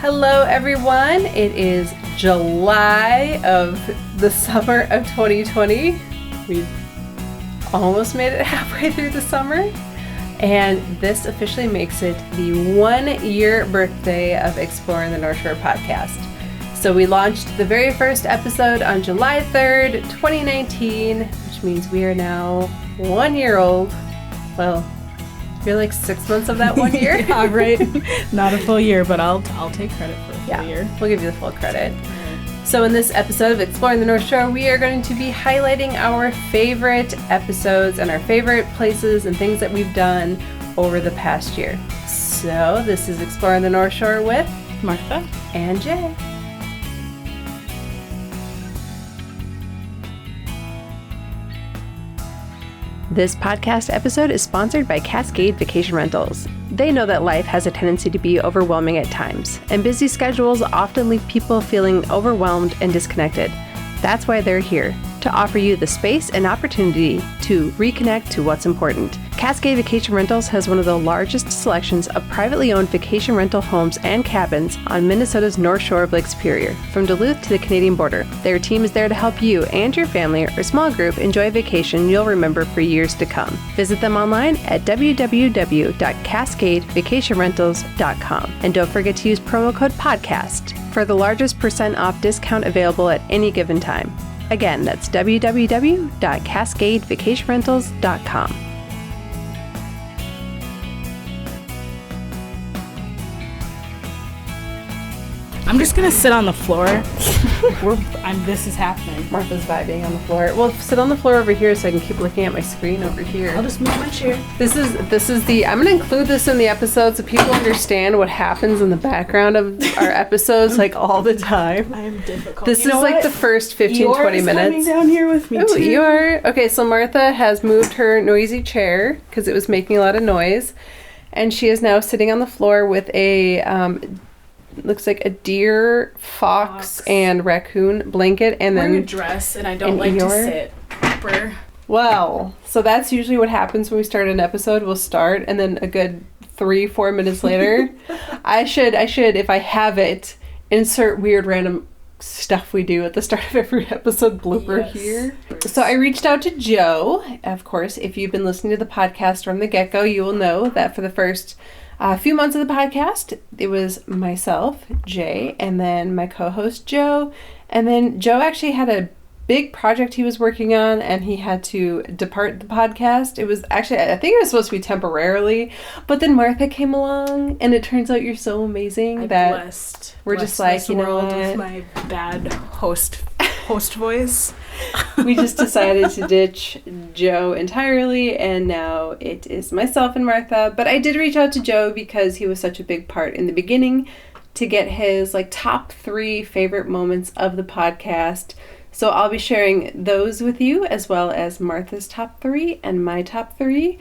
Hello everyone, it is July of the summer of 2020. We've almost made it halfway through the summer, and this officially makes it the 1-year birthday of Exploring the North Shore podcast. So we launched the very first episode on July 3rd, 2019, which means we are now 1 year old. Well, you're like 6 months of that 1 year. Yeah, right. Not a full year, but I'll take credit for a full year. We'll give you the full credit. So in this episode of Exploring the North Shore, we are going to be highlighting our favorite episodes and our favorite places and things that we've done over the past year. So this is Exploring the North Shore with Martha and Jay. This podcast episode is sponsored by Cascade Vacation Rentals. They know that life has a tendency to be overwhelming at times, and busy schedules often leave people feeling overwhelmed and disconnected. That's why they're here, to offer you the space and opportunity to reconnect to what's important. Cascade Vacation Rentals has one of the largest selections of privately owned vacation rental homes and cabins on Minnesota's North Shore of Lake Superior, from Duluth to the Canadian border. Their team is there to help you and your family or small group enjoy a vacation you'll remember for years to come. Visit them online at www.cascadevacationrentals.com. And don't forget to use promo code PODCAST for the largest % off discount available at any given time. Again, that's www.cascadevacationrentals.com. I'm just gonna sit on the floor. This is happening. Martha's vibing on the floor. Well, sit on the floor over here so I can keep looking at my screen over here. I'll just move my chair. This is the, I'm going to include this in the episode so people understand what happens in the background of our episodes like all the time. I am difficult. This is like the first 15, 20 minutes. Coming down here with me too. You are? Okay, so Martha has moved her noisy chair because it was making a lot of noise. And she is now sitting on the floor with a, looks like a deer, fox, and raccoon blanket, and then wearing a dress, and I don't like to sit proper. Well, so that's usually what happens when we start an episode. We'll start, and then a good 3-4 minutes later, I should, if I have it, insert weird random stuff we do at the start of every episode blooper here. So I reached out to Joe. Of course, if you've been listening to the podcast from the get-go, you will know that for the first few months of the podcast, it was myself, Jay, and then my co-host, Joe. And then Joe actually had a big project he was working on, and he had to depart the podcast. It was actually, I think it was supposed to be temporarily, but then Martha came along, and it turns out you're so amazing that we're just like, you know what? With my bad host voice. We just decided to ditch Joe entirely, and now it is myself and Martha. But I did reach out to Joe because he was such a big part in the beginning to get his top 3 favorite moments of the podcast. So I'll be sharing those with you, as well as Martha's top 3 and my top 3.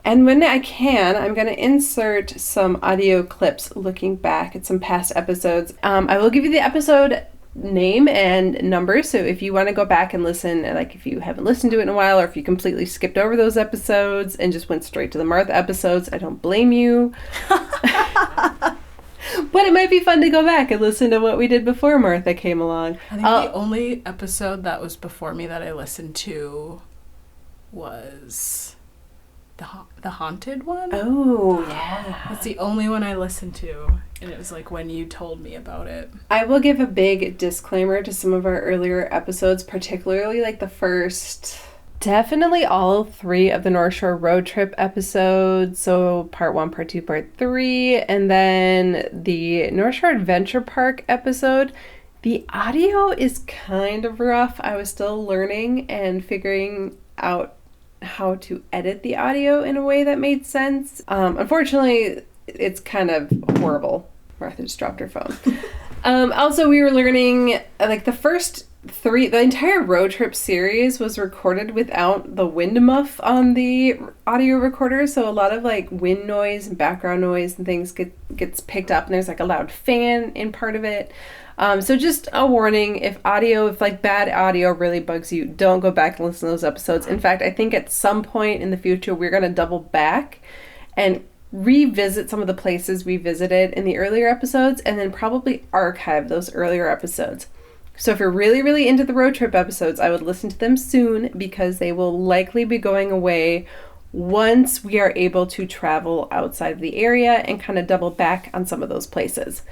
And when I can, I'm going to insert some audio clips looking back at some past episodes. I will give you the episode name and number, so if you want to go back and listen, if you haven't listened to it in a while, or if you completely skipped over those episodes and just went straight to the Martha episodes, I don't blame you. But it might be fun to go back and listen to what we did before Martha came along. I think the only episode that was before me that I listened to was the haunted one. Oh, yeah. That's the only one I listened to, and it was when you told me about it. I will give a big disclaimer to some of our earlier episodes, particularly the first, definitely all 3 of the North Shore road trip episodes. So part 1, part 2, part 3, and then the North Shore Adventure Park episode. The audio is kind of rough. I was still learning and figuring out how to edit the audio in a way that made sense. Unfortunately, it's kind of horrible. Martha just dropped her phone. Also, we were learning, the first 3, the entire road trip series was recorded without the wind muff on the audio recorder, so a lot of wind noise and background noise and things gets picked up, and there's a loud fan in part of it. So just a warning, if bad audio really bugs you, don't go back and listen to those episodes. In fact, I think at some point in the future, we're going to double back and revisit some of the places we visited in the earlier episodes and then probably archive those earlier episodes. So if you're really, really into the road trip episodes, I would listen to them soon because they will likely be going away once we are able to travel outside of the area and kind of double back on some of those places.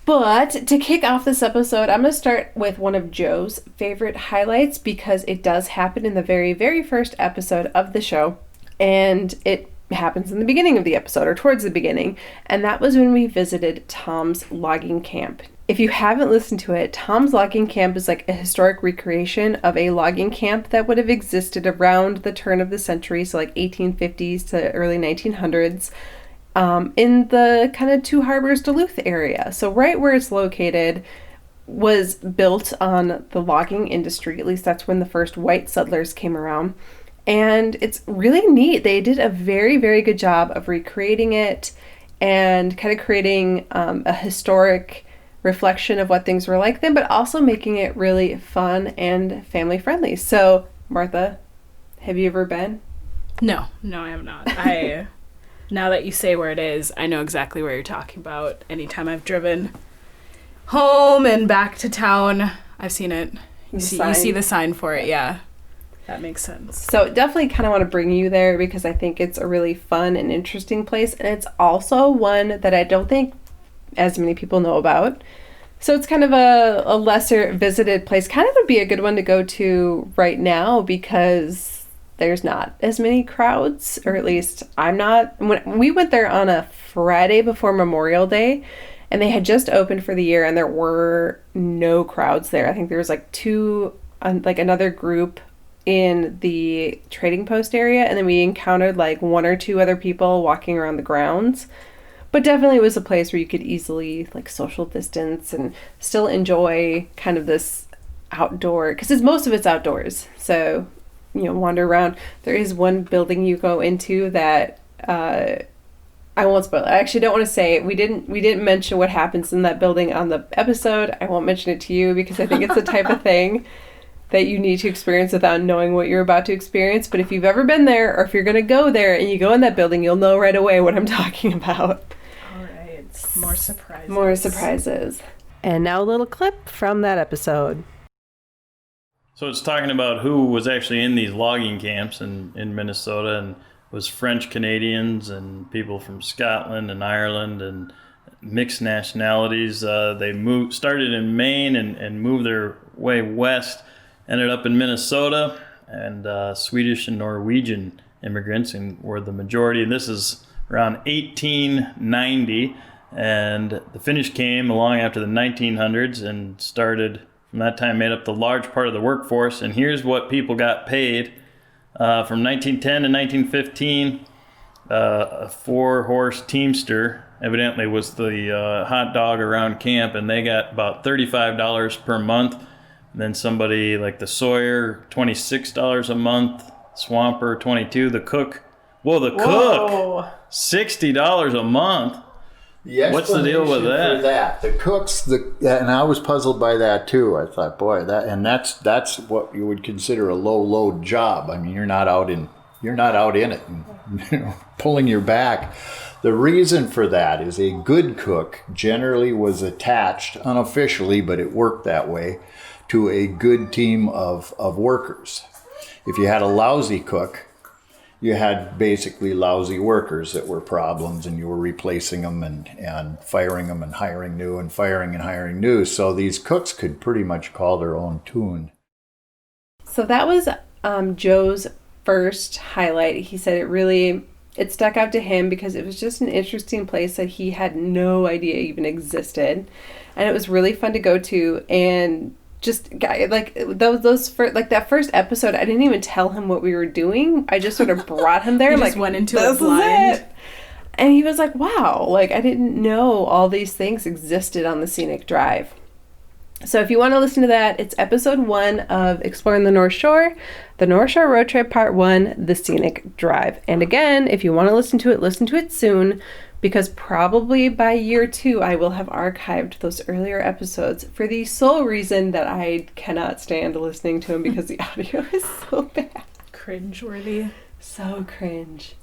But to kick off this episode, I'm going to start with one of Joe's favorite highlights because it does happen in the very, very first episode of the show. And it happens in the beginning of the episode or towards the beginning. And that was when we visited Tom's logging camp. If you haven't listened to it, Tom's logging camp is like a historic recreation of a logging camp that would have existed around the turn of the century, so like 1850s to early 1900s, in the kind of Two Harbors, Duluth area. So right where it's located was built on the logging industry. At least that's when the first white settlers came around. And it's really neat. They did a very, very good job of recreating it and kind of creating a historic reflection of what things were like then, but also making it really fun and family friendly. So, Martha, have you ever been? No, I have not. Now that you say where it is, I know exactly where you're talking about. Anytime I've driven home and back to town, I've seen it. You see the sign for it, yeah. That makes sense. So definitely kind of want to bring you there because I think it's a really fun and interesting place. And it's also one that I don't think as many people know about. So it's kind of a lesser visited place. Kind of would be a good one to go to right now because there's not as many crowds, or at least I'm not. When we went there on a Friday before Memorial Day, and they had just opened for the year, and there were no crowds there. I think there was like another group in the trading post area, and then we encountered like one or two other people walking around the grounds. But definitely it was a place where you could easily like social distance and still enjoy kind of this outdoor, because most of it's outdoors. So, wander around. There is one building you go into that I won't spoil it. I actually don't want to say it. We didn't mention what happens in that building on the episode. I won't mention it to you because I think it's the type of thing that you need to experience without knowing what you're about to experience. But if you've ever been there, or if you're going to go there and you go in that building, you'll know right away what I'm talking about. All right. More surprises. More surprises. And now a little clip from that episode. So it's talking about who was actually in these logging camps in Minnesota, and was French Canadians and people from Scotland and Ireland and mixed nationalities. They started in Maine and moved their way west, ended up in Minnesota, and Swedish and Norwegian immigrants were the majority. And this is around 1890, and the Finnish came along after the 1900s and started, from that time, made up the large part of the workforce. And here's what people got paid. From 1910 to 1915, a 4-horse teamster evidently was the hot dog around camp, and they got about $35 per month. And then somebody like the sawyer, $26 a month, swamper, $22. The cook, cook, $60 a month. What's the deal with that? For that, the cooks, and I was puzzled by that too. I thought, boy, that's what you would consider a low load job. I mean, you're not out in it, and, pulling your back. The reason for that is a good cook generally was attached, unofficially, but it worked that way, to a good team of workers. If you had a lousy cook, you had basically lousy workers that were problems, and you were replacing them and firing them and hiring new and firing and hiring new. So these cooks could pretty much call their own tune. So that was Joe's first highlight. He said it stuck out to him because it was just an interesting place that he had no idea even existed. And it was really fun to go to, and just like that first episode, I didn't even tell him what we were doing. I just sort of brought him there. You just went into it blind. And he was like, wow, like I didn't know all these things existed on the Scenic Drive. So if you want to listen to that, it's episode 1 of Exploring the North Shore Road Trip Part 1, The Scenic Drive. And again, if you want to listen to it soon, because probably by year 2, I will have archived those earlier episodes for the sole reason that I cannot stand listening to them because the audio is so bad. Cringeworthy. So cringe.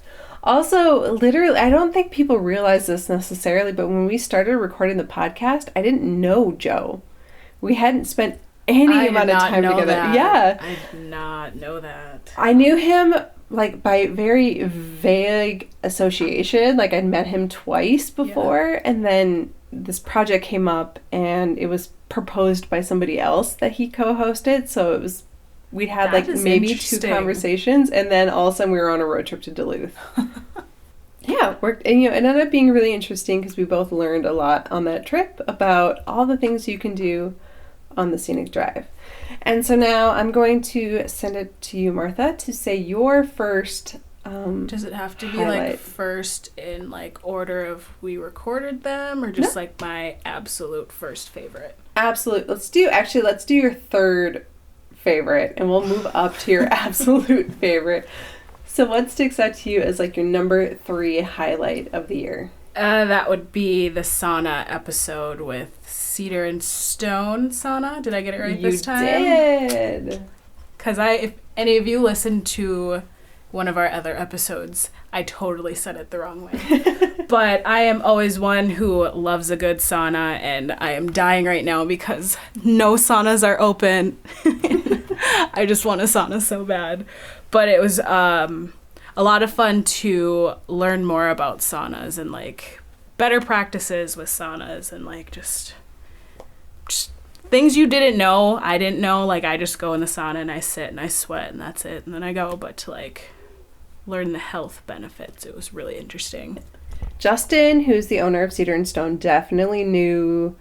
Also, literally, I don't think people realize this necessarily, but when we started recording the podcast, I didn't know Joe. We hadn't spent any amount of time together. That. Yeah. I did not know that. I knew him like by very vague association. Like I'd met him twice before, and then this project came up and it was proposed by somebody else that he co-hosted. So it was, we'd had like maybe 2 conversations, and then all of a sudden we were on a road trip to Duluth. Yeah, worked, and it ended up being really interesting because we both learned a lot on that trip about all the things you can do on the scenic drive. And so now I'm going to send it to you, Martha, to say your first does it have to be highlight. like first in like order of we recorded them, or just like my absolute first favorite? Absolute. Let's do your third favorite, and we'll move up to your absolute favorite. So what sticks out to you as like your number 3 highlight of the year? That would be the sauna episode with Cedar and Stone sauna. Did I get it right this time? You did. Because if any of you listened to one of our other episodes, I totally said it the wrong way. But I am always one who loves a good sauna, and I am dying right now because no saunas are open. I just want a sauna so bad. But it was a lot of fun to learn more about saunas and like better practices with saunas and like just things you didn't know. I didn't know. Like I just go in the sauna and I sit and I sweat and that's it. And then I go. But to like learn the health benefits, it was really interesting. Justin, who's the owner of Cedar and Stone, definitely knew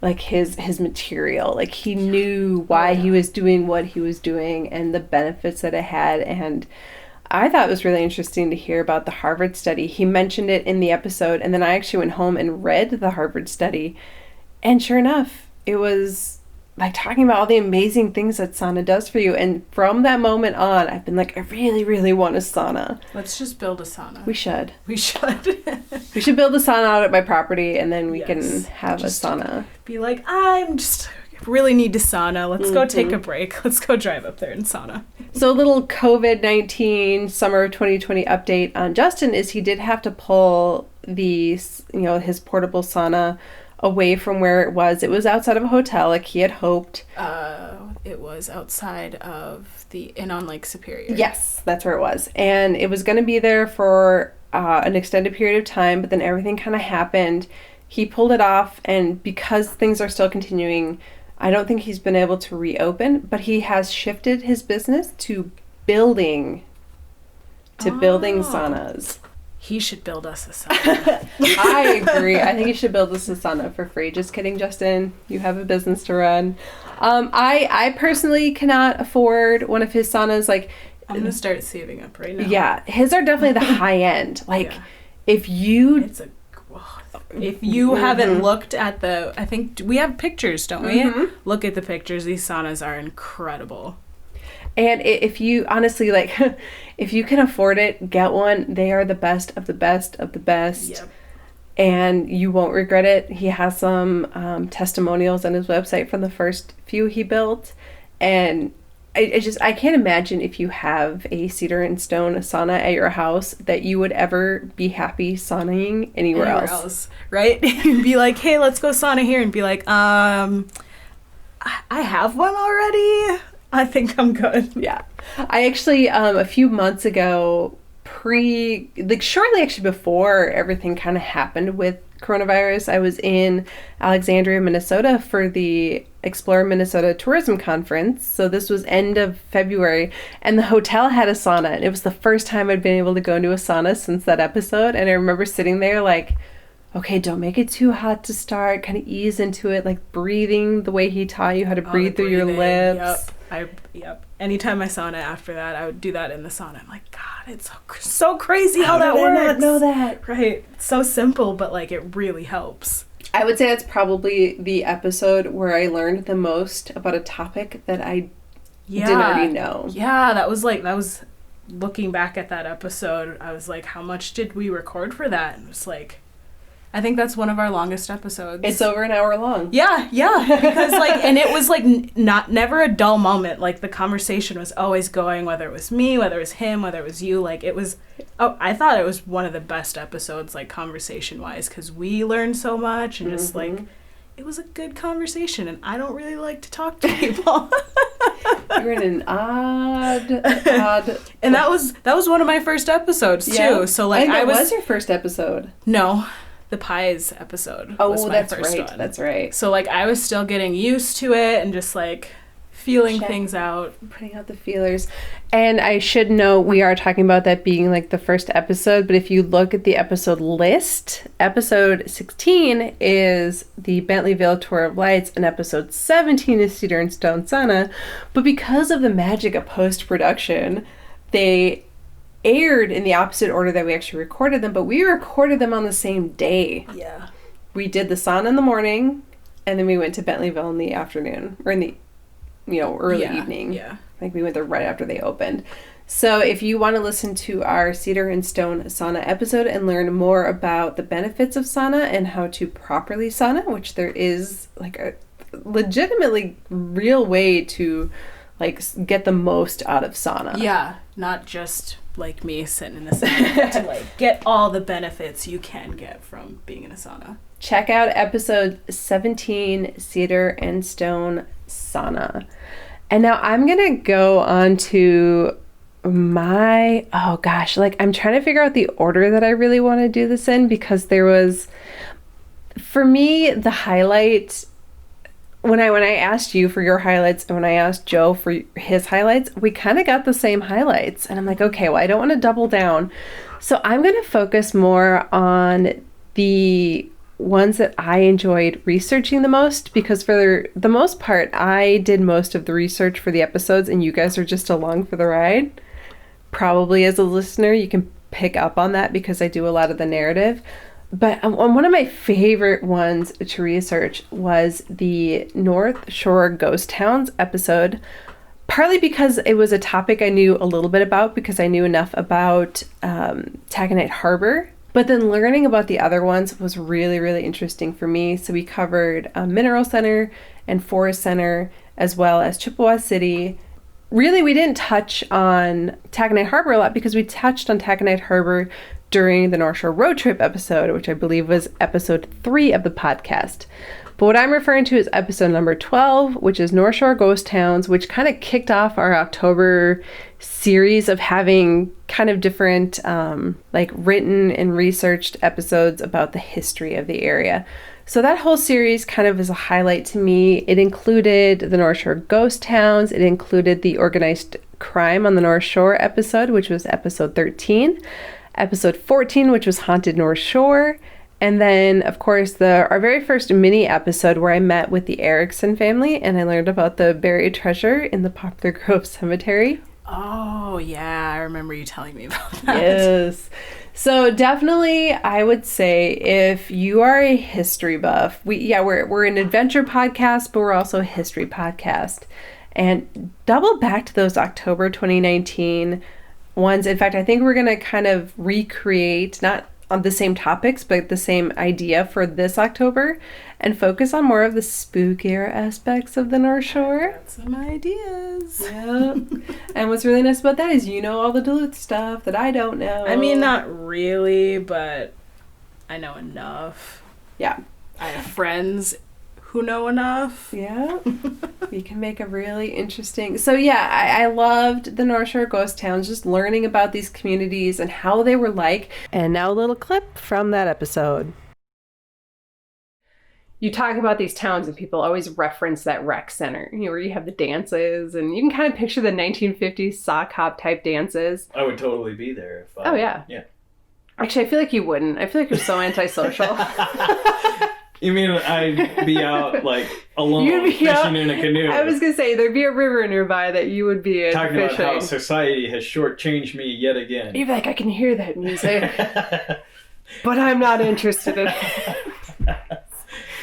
like his material. Like he knew why he was doing what he was doing and the benefits that it had. And I thought it was really interesting to hear about the Harvard study. He mentioned it in the episode, and then I actually went home and read the Harvard study. And sure enough, it was like talking about all the amazing things that sauna does for you. And from that moment on, I've been like, I really, really want a sauna. Let's just build a sauna. We should. We should. We should build a sauna out at my property, and then we can have just a sauna. Be like, really need to sauna. Let's go take a break. Let's go drive up there and sauna. So a little COVID-19 summer of 2020 update on Justin is he did have to pull his portable sauna away from where it was. It was outside of a hotel like he had hoped. It was outside of the Inn on Lake Superior. Yes, that's where it was. And it was going to be there for an extended period of time, but then everything kind of happened. He pulled it off, and because things are still continuing, I don't think he's been able to reopen, but he has shifted his business to building saunas. He should build us a sauna. I agree. I think you should build us a sauna for free. Just kidding, Justin. You have a business to run. I personally cannot afford one of his saunas. Like, I'm going to start saving up right now. Yeah, his are definitely the high end. Like, if you haven't looked at I think we have pictures, don't we? Mm-hmm. Look at the pictures. These saunas are incredible. And if you honestly if you can afford it, get one. They are the best of the best of the best. Yep. And you won't regret it. He has some testimonials on his website from the first few he built. And I can't imagine if you have a Cedar and Stone sauna at your house that you would ever be happy saunaing anywhere else. Right? Be like, hey, let's go sauna here. And be like, I have one already. I think I'm good. Yeah. I actually, a few months ago, shortly actually before everything kind of happened with coronavirus, I was in Alexandria, Minnesota for the Explore Minnesota Tourism Conference. So this was end of February, and the hotel had a sauna, and it was the first time I'd been able to go into a sauna since that episode. And I remember sitting there like, okay, don't make it too hot to start, kind of ease into it, like breathing the way he taught you how to breathe through your lips. Yep. Anytime I sauna after that, I would do that in the sauna. I'm like, God, it's so crazy how that works. I not know that? Right. It's so simple, but like it really helps. I would say that's probably the episode where I learned the most about a topic that I didn't already know. Yeah, that was looking back at that episode, I was like, how much did we record for that? And it was like I think that's one of our longest episodes. It's over an hour long. Yeah, because and it was never a dull moment. The conversation was always going, whether it was me, whether it was him, whether it was you. It was. Oh, I thought it was one of the best episodes, conversation wise, because we learned so much and just it was a good conversation. And I don't really like to talk to people. You're in an odd. And that was one of my first episodes too. So I think that was your first episode. No. The pies episode was my first one. That's right. So, I was still getting used to it and just, feeling things out. Putting out the feelers. And I should note, we are talking about that being, the first episode, but if you look at the episode list, episode 16 is the Bentleyville Tour of Lights, and episode 17 is Cedar and Stone Sauna. But because of the magic of post-production, they aired in the opposite order that we actually recorded them, but we recorded them on the same day. Yeah. We did the sauna in the morning, and then we went to Bentleyville in the afternoon, or in the, early evening. Yeah. I think we went there right after they opened. So if you want to listen to our Cedar and Stone sauna episode and learn more about the benefits of sauna and how to properly sauna, which there is a legitimately real way to get the most out of sauna. Yeah, not just like me sitting in the sauna, but to get all the benefits you can get from being in a sauna. Check out episode 17, Cedar and Stone Sauna. And now I'm going to go on to I'm trying to figure out the order that I really want to do this in, because there was, for me, the highlight, when I asked you for your highlights and when I asked Joe for his highlights, we kind of got the same highlights. And I'm like, okay, well, I don't want to double down. So I'm going to focus more on the ones that I enjoyed researching the most, because for the most part, I did most of the research for the episodes and you guys are just along for the ride. Probably as a listener, you can pick up on that because I do a lot of the narrative. But one of my favorite ones to research was the North Shore Ghost Towns episode, partly because it was a topic I knew a little bit about because I knew enough about Taconite Harbor. But then learning about the other ones was really, really interesting for me. So we covered Mineral Center and Forest Center, as well as Chippewa City. Really, we didn't touch on Taconite Harbor a lot because we touched on Taconite Harbor during the North Shore Road Trip episode, which I believe was episode 3 of the podcast. But what I'm referring to is episode number 12, which is North Shore Ghost Towns, which kind of kicked off our October series of having kind of different written and researched episodes about the history of the area. So that whole series kind of is a highlight to me. It included the North Shore Ghost Towns. It included the organized crime on the North Shore episode, which was episode 13. Episode 14, which was Haunted North Shore. And then, of course, our very first mini episode where I met with the Erickson family and I learned about the buried treasure in the Poplar Grove Cemetery. Oh, yeah. I remember you telling me about that. Yes. So definitely, I would say if you are a history buff, we're an adventure podcast, but we're also a history podcast. And double back to those October 2019 ones. In fact, I think we're going to kind of recreate, not on the same topics, but the same idea for this October and focus on more of the spookier aspects of the North Shore. Got some ideas. Yeah. And what's really nice about that is you know all the Duluth stuff that I don't know. I mean, not really, but I know enough. Yeah. I have friends who know enough. Yeah. You can make a really interesting... So yeah, I loved the North Shore Ghost Towns, just learning about these communities and how they were like. And now a little clip from that episode. You talk about these towns and people always reference that rec center, where you have the dances and you can kind of picture the 1950s sock hop type dances. I would totally be there. Oh, yeah. Yeah. Actually, I feel like you wouldn't. I feel like you're so antisocial. You mean I'd be out alone fishing in a canoe? I was going to say, there'd be a river nearby that you would be in talking fishing. about how society has shortchanged me yet again. You'd be like, I can hear that music, but I'm not interested in it.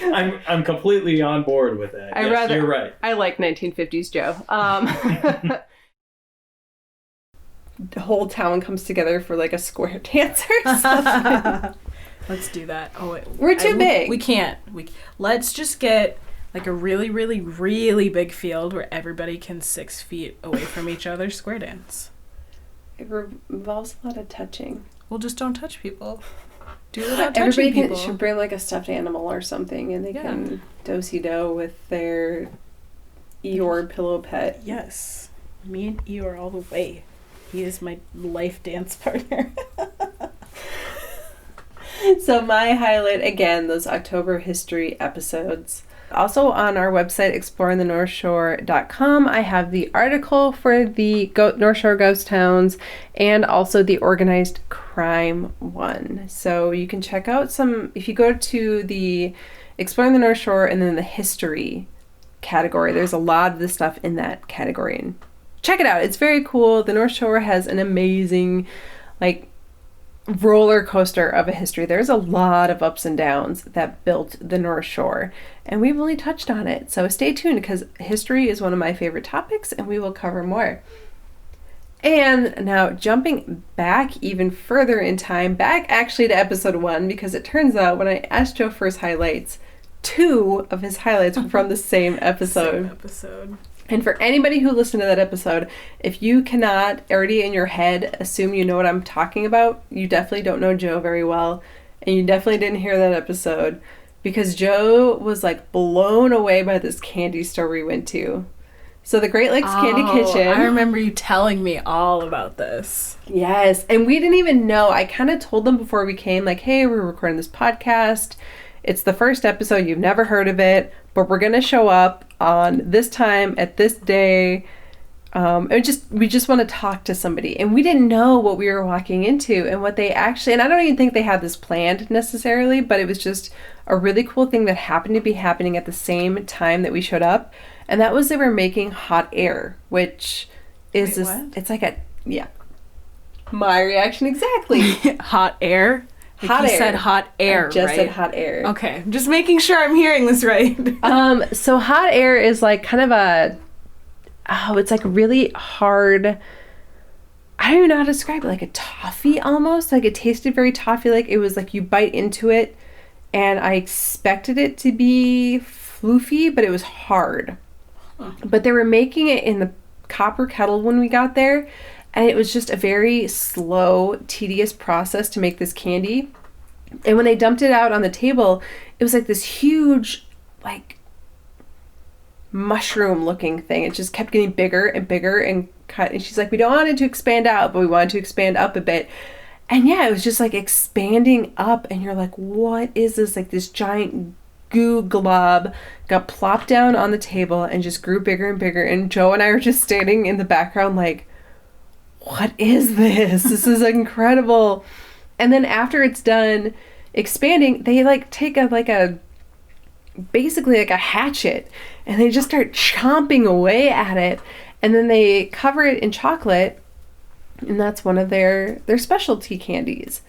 I'm completely on board with that. You're right. I like 1950s Joe. The whole town comes together for a square dance or something. Let's do that. Oh, we're too big. We can't. Let's just get like a really, really, really big field where everybody can 6 feet away from each other square dance. It involves a lot of touching. Well, just don't touch people. Do it without touching people. Everybody should bring like a stuffed animal or something, and they can do-si-do with their Eeyore pillow pet. Yes. Me and Eeyore all the way. He is my life dance partner. So my highlight, again, those October history episodes. Also on our website, exploringthenorthshore.com, I have the article for the North Shore ghost towns and also the organized crime one. So you can check out some, if you go to the Exploring the North Shore and then the history category, there's a lot of the stuff in that category. And check it out. It's very cool. The North Shore has an amazing, like, roller coaster of a history. There's a lot of ups and downs that built the North Shore, and we've only touched on it. So stay tuned, because history is one of my favorite topics, and we will cover more. And now jumping back even further in time, back actually to episode 1, because it turns out when I asked Joe for his highlights, 2 of his highlights were from the same episode. And for anybody who listened to that episode, if you cannot already in your head assume you know what I'm talking about, you definitely don't know Joe very well, and you definitely didn't hear that episode, because Joe was like blown away by this candy store we went to. So the Great Lakes Candy Kitchen. I remember you telling me all about this. Yes, and we didn't even know. I kind of told them before we came, like, hey, we're recording this podcast. It's the first episode. You've never heard of it, but we're going to show up on this time at this day. And we just want to talk to somebody. And we didn't know what we were walking into and what they actually, and I don't even think they had this planned necessarily, but it was just a really cool thing that happened to be happening at the same time that we showed up. And that was they were making hot air, which is it's like my reaction exactly. Hot air? Like hot you air. Said hot air, I just right? said hot air. Okay, just making sure I'm hearing this right. So hot air is like kind of it's like really hard. I don't even know how to describe it. Like a toffee almost. Like it tasted very toffee-like. It was like you bite into it, and I expected it to be floofy, but it was hard. Huh. But they were making it in the copper kettle when we got there. And it was just a very slow, tedious process to make this candy. And when they dumped it out on the table, it was like this huge, like, mushroom-looking thing. It just kept getting bigger and bigger and cut. And she's like, we don't want it to expand out, but we wanted to expand up a bit. And yeah, it was just like expanding up. And you're like, what is this? Like this giant goo glob got plopped down on the table and just grew bigger and bigger. And Joe and I were just standing in the background like, what is this? This is incredible. And then after it's done expanding, they like take basically like a hatchet, and they just start chomping away at it. And then they cover it in chocolate, and that's one of their specialty candies.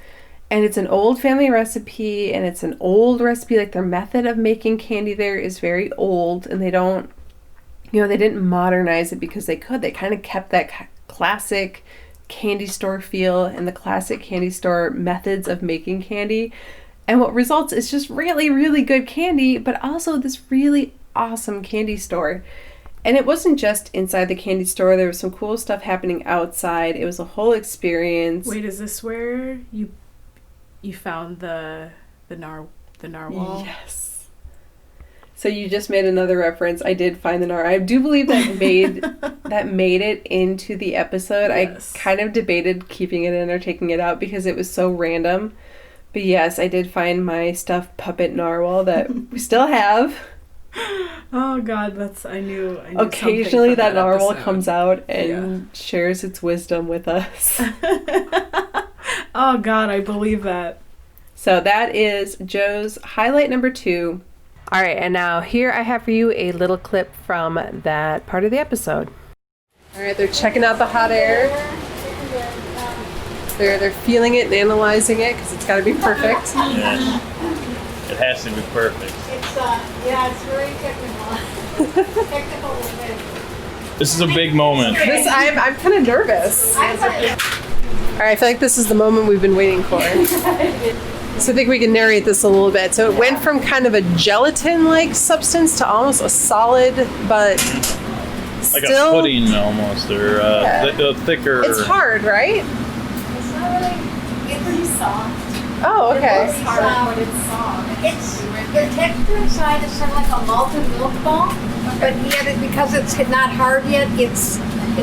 And it's an old family recipe, and it's an old recipe. Like their method of making candy there is very old, and they didn't modernize it because they could. They kind of kept that classic candy store feel and the classic candy store methods of making candy. And what results is just really, really good candy, but also this really awesome candy store. And it wasn't just inside the candy store. There was some cool stuff happening outside. It was a whole experience. Wait, is this where you found the narwhal? Yes. So you just made another reference. I did find the narwhal. I do believe that made it into the episode. Yes. I kind of debated keeping it in or taking it out because it was so random. But yes, I did find my stuffed puppet narwhal that we still have. Oh God, I knew occasionally that narwhal comes out and shares its wisdom with us. Oh God, I believe that. So that is Joe's highlight number 2. All right, and now here I have for you a little clip from that part of the episode. All right, they're checking out the hot air. They're feeling it and analyzing it because it's got to be perfect. Yes. It has to be perfect. It's very technical. This is a big moment. I'm kind of nervous. All right, I feel like this is the moment we've been waiting for. So I think we can narrate this a little bit. So it went from kind of a gelatin-like substance to almost a solid, but Like still, a pudding almost, or thicker. it's hard, right? It's not really, it's pretty soft. Oh, okay. It's hard, but it's soft. It's, the texture inside is sort of like a malted milk ball, but yet because it's not hard yet, it's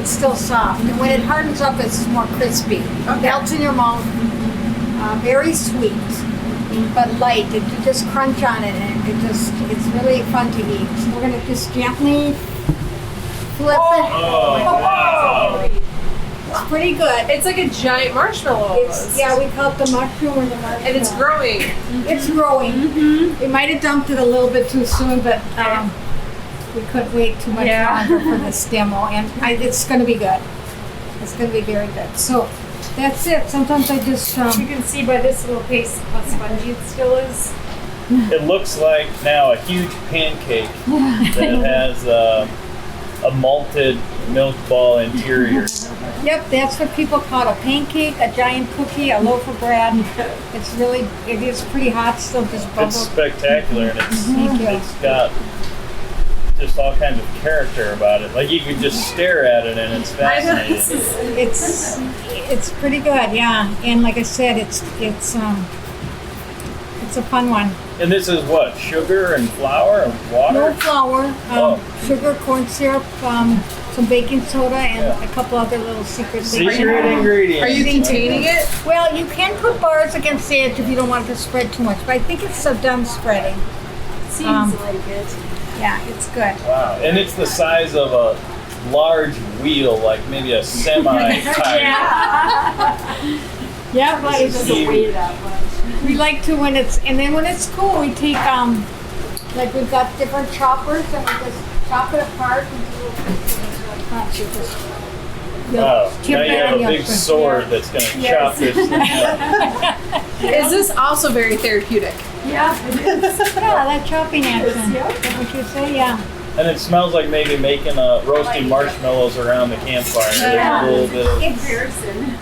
still soft. And when it hardens up, it's more crispy. Melts in your mouth. Very sweet, but light. You just crunch on it, and it's really fun to eat. So we're gonna just gently flip it. Oh, wow. It's pretty good. It's like a giant marshmallow. Yeah, we call it the mushroom or the marshmallow. And it's growing. It's growing. We might have dumped it a little bit too soon, but we couldn't wait too much longer for this demo, and it's going to be good. It's going to be very good. So that's it. Sometimes I just... You can see by this little piece how spongy it still is. It looks like now a huge pancake that has a malted milk ball interior. Yep, that's what people call a pancake, a giant cookie, a loaf of bread. It is pretty hot still, just bubble. It's spectacular, and Thank you. it's got just all kinds of character about it. Like you could just stare at it, and it's fascinating. It's pretty good, yeah. And like I said, it's a fun one. And this is what? Sugar and flour and water? No flour, sugar, corn syrup, some baking soda, and a couple other little secret things. Secret ingredients. Are you containing it? Well, you can put bars against the edge if you don't want it to spread too much, but I think it's done spreading. Seems like it. Yeah, it's good. Wow. And it's the size of a large wheel, like maybe a semi-tire. Yeah, but It doesn't weigh that much. we like to when it's cool, we take like we've got different choppers and we just chop it apart and do little pieces of it. Crunch. You just Wow. tip Now it you have on a your big foot. sword that's going to chop this thing up. Is this also very therapeutic? Yeah, it is. Yeah, that chopping action. Yeah. Is that what you say? Yeah. And it smells like maybe making roasting marshmallows around the campfire. Yeah. There's a little bit of... Comparison.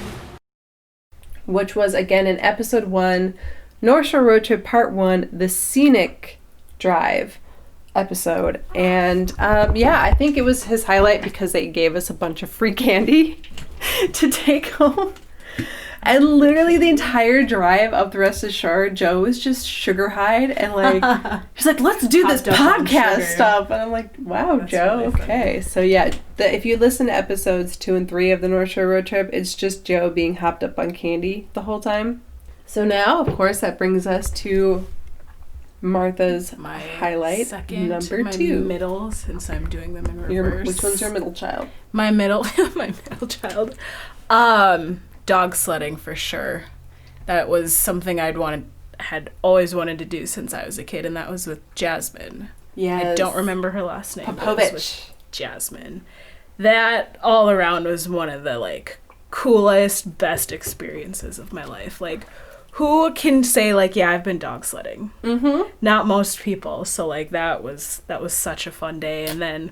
Which was again in episode 1, North Shore Road Trip Part 1, the Scenic Drive episode. And I think it was his highlight because they gave us a bunch of free candy to take home. And literally the entire drive up the rest of the shore, Joe was just sugar high and like, he's like, let's do this Hopped up on podcast sugar. stuff. And I'm like, wow, That's Joe, really funny. okay. So yeah, if you listen to episodes 2 and 3 of the North Shore Road Trip, it's just Joe being hopped up on candy the whole time. So now, of course, that brings us to Martha's My highlight, second, number my 2. middle, since I'm doing them in reverse. Which one's your middle child? My middle child. Dog sledding for sure. That was something had always wanted to do since I was a kid, and that was with Jasmine. Yes. I don't remember her last name. but it was Popovich. with Jasmine. That all around was one of the like coolest, best experiences of my life. Like, who can say like, yeah, I've been dog sledding? Mm-hmm. Not most people. So like that was such a fun day. And then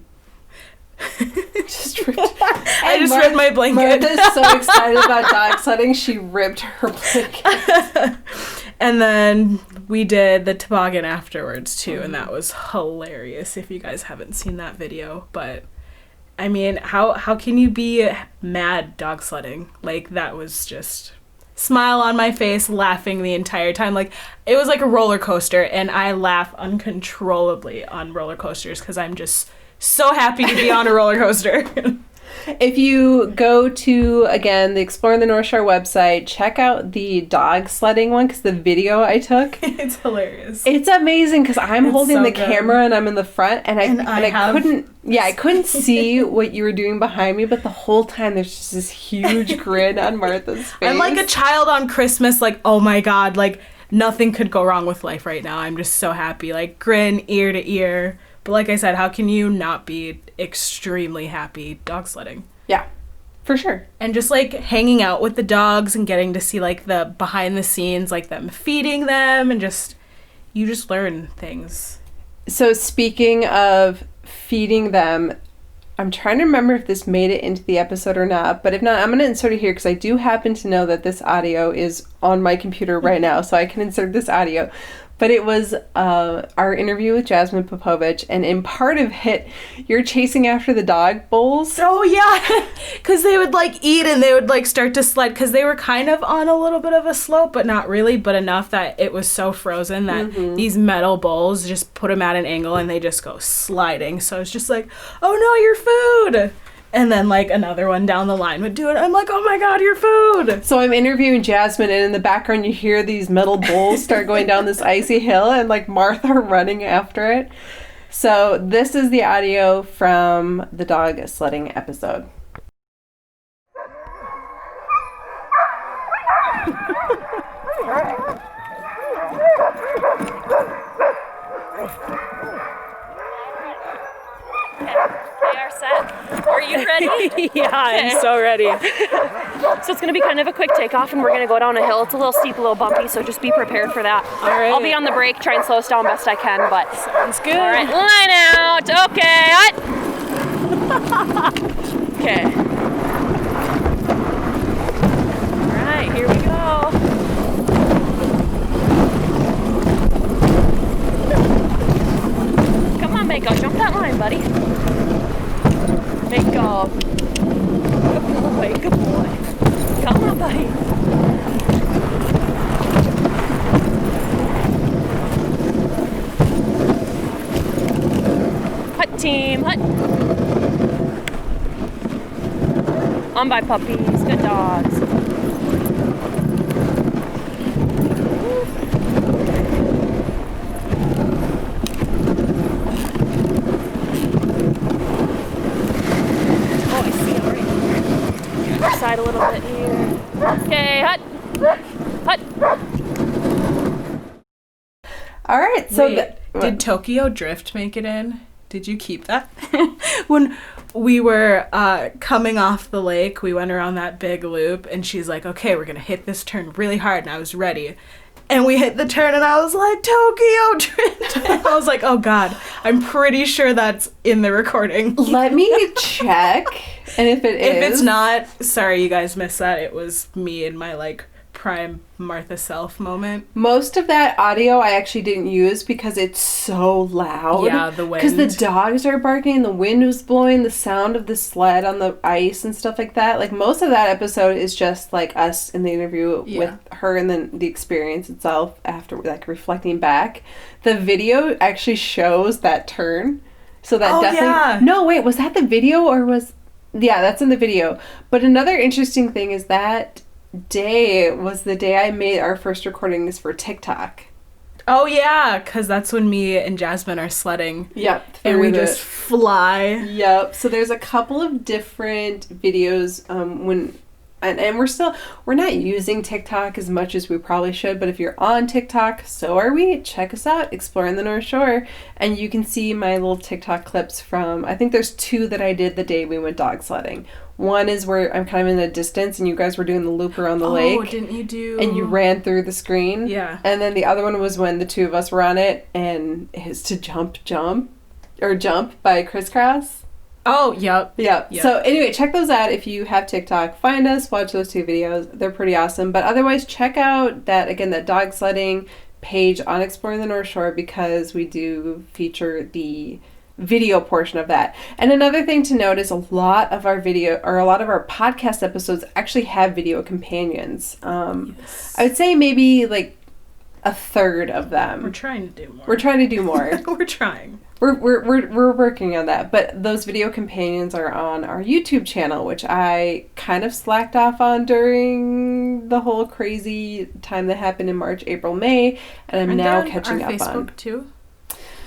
I just ripped my blanket. Martha's so excited about dog sledding, she ripped her blanket. And then we did the toboggan afterwards too, and that was hilarious if you guys haven't seen that video. But I mean, how can you be mad dog sledding? Like, that was just smile on my face, laughing the entire time. Like, it was like a roller coaster, and I laugh uncontrollably on roller coasters because I'm just so happy to be on a roller coaster. If you go to, again, the Exploring the North Shore website, check out the dog sledding one, because the video I took, It's hilarious. it's amazing because I'm It's holding so the good. camera and I'm in the front, and I couldn't see what you were doing behind me, but the whole time there's just this huge grin on Martha's face. I'm like a child on Christmas, like, oh my God, like, nothing could go wrong with life right now. I'm just so happy, like, grin ear to ear. But like I said, how can you not be extremely happy dog sledding? Yeah, for sure. And just like hanging out with the dogs and getting to see like the behind the scenes, like them feeding them, and you just learn things. So speaking of feeding them, I'm trying to remember if this made it into the episode or not, but if not, I'm going to insert it here because I do happen to know that this audio is on my computer right now, so I can insert this audio. But it was our interview with Jasmine Popovich, and in part of it, you're chasing after the dog bulls. Oh, yeah, because they would, like, eat and they would, like, start to slide, because they were kind of on a little bit of a slope, but not really, but enough that it was so frozen that these metal bowls just put them at an angle and they just go sliding. So it's just like, oh, no, your food. And then, like, another one down the line would do it. I'm like, oh, my God, your food. So I'm interviewing Jasmine, and in the background you hear these metal bulls start going down this icy hill, and, like, Martha running after it. So this is the audio from the dog sledding episode. They are set. Are you ready? Yeah, I'm so ready. So it's going to be kind of a quick takeoff, and we're going to go down a hill. It's a little steep, a little bumpy, so just be prepared for that. All right. I'll be on the brake, try and slow us down best I can, but... Sounds good. All right, line out. Okay, okay. All right, here we go. Come on, Mako, jump that line, buddy. Mako. Good boy. Come on, buddy. Hut team, hut. On by puppies, good dogs. Oh, I see already. Other side a little bit here. Okay, hut. Hut. All right, so Wait, did Tokyo Drift make it in? Did you keep that? When we were coming off the lake, we went around that big loop, and she's like, okay, we're going to hit this turn really hard, and I was ready. And we hit the turn, and I was like, Tokyo Drift! And I was like, oh, God, I'm pretty sure that's in the recording. let me check, and if it is... If it's not, sorry, you guys missed that. It was me in my, like, prime Martha self moment. Most of that audio I actually didn't use because it's so loud. Yeah, the wind. Because the dogs are barking, the wind was blowing, the sound of the sled on the ice and stuff like that. Like, most of that episode is just, like, us in the interview with her and then the experience itself after, like, reflecting back. The video actually shows that turn. So that definitely... Yeah. No, wait, was that the video or was... Yeah, that's in the video. But another interesting thing is that day was the day I made our first recordings for TikTok. Oh, yeah, because that's when me and Jasmine are sledding. Yep. And we just fly. Yep. So there's a couple of different videos and we're not using TikTok as much as we probably should, but if you're on TikTok, so are we. Check us out, Exploring the North Shore, and you can see my little TikTok clips from, I think there's 2 that I did the day we went dog sledding. One is where I'm kind of in the distance and you guys were doing the loop around the lake. Oh, didn't you do... And you ran through the screen. Yeah. And then the other one was when the 2 of us were on it, and it's to Jump by Crisscross. Oh, yep. Yep. So anyway, check those out if you have TikTok. Find us, watch those 2 videos. They're pretty awesome. But otherwise, check out that dog sledding page on Exploring the North Shore, because we do feature the video portion of that. And another thing to note is a lot of our podcast episodes actually have video companions. Yes. I would say maybe like a third of them. We're trying to do more. We're trying. We're working on that, but those video companions are on our YouTube channel, which I kind of slacked off on during the whole crazy time that happened in March, April, May, and I'm now catching up Facebook on. Too.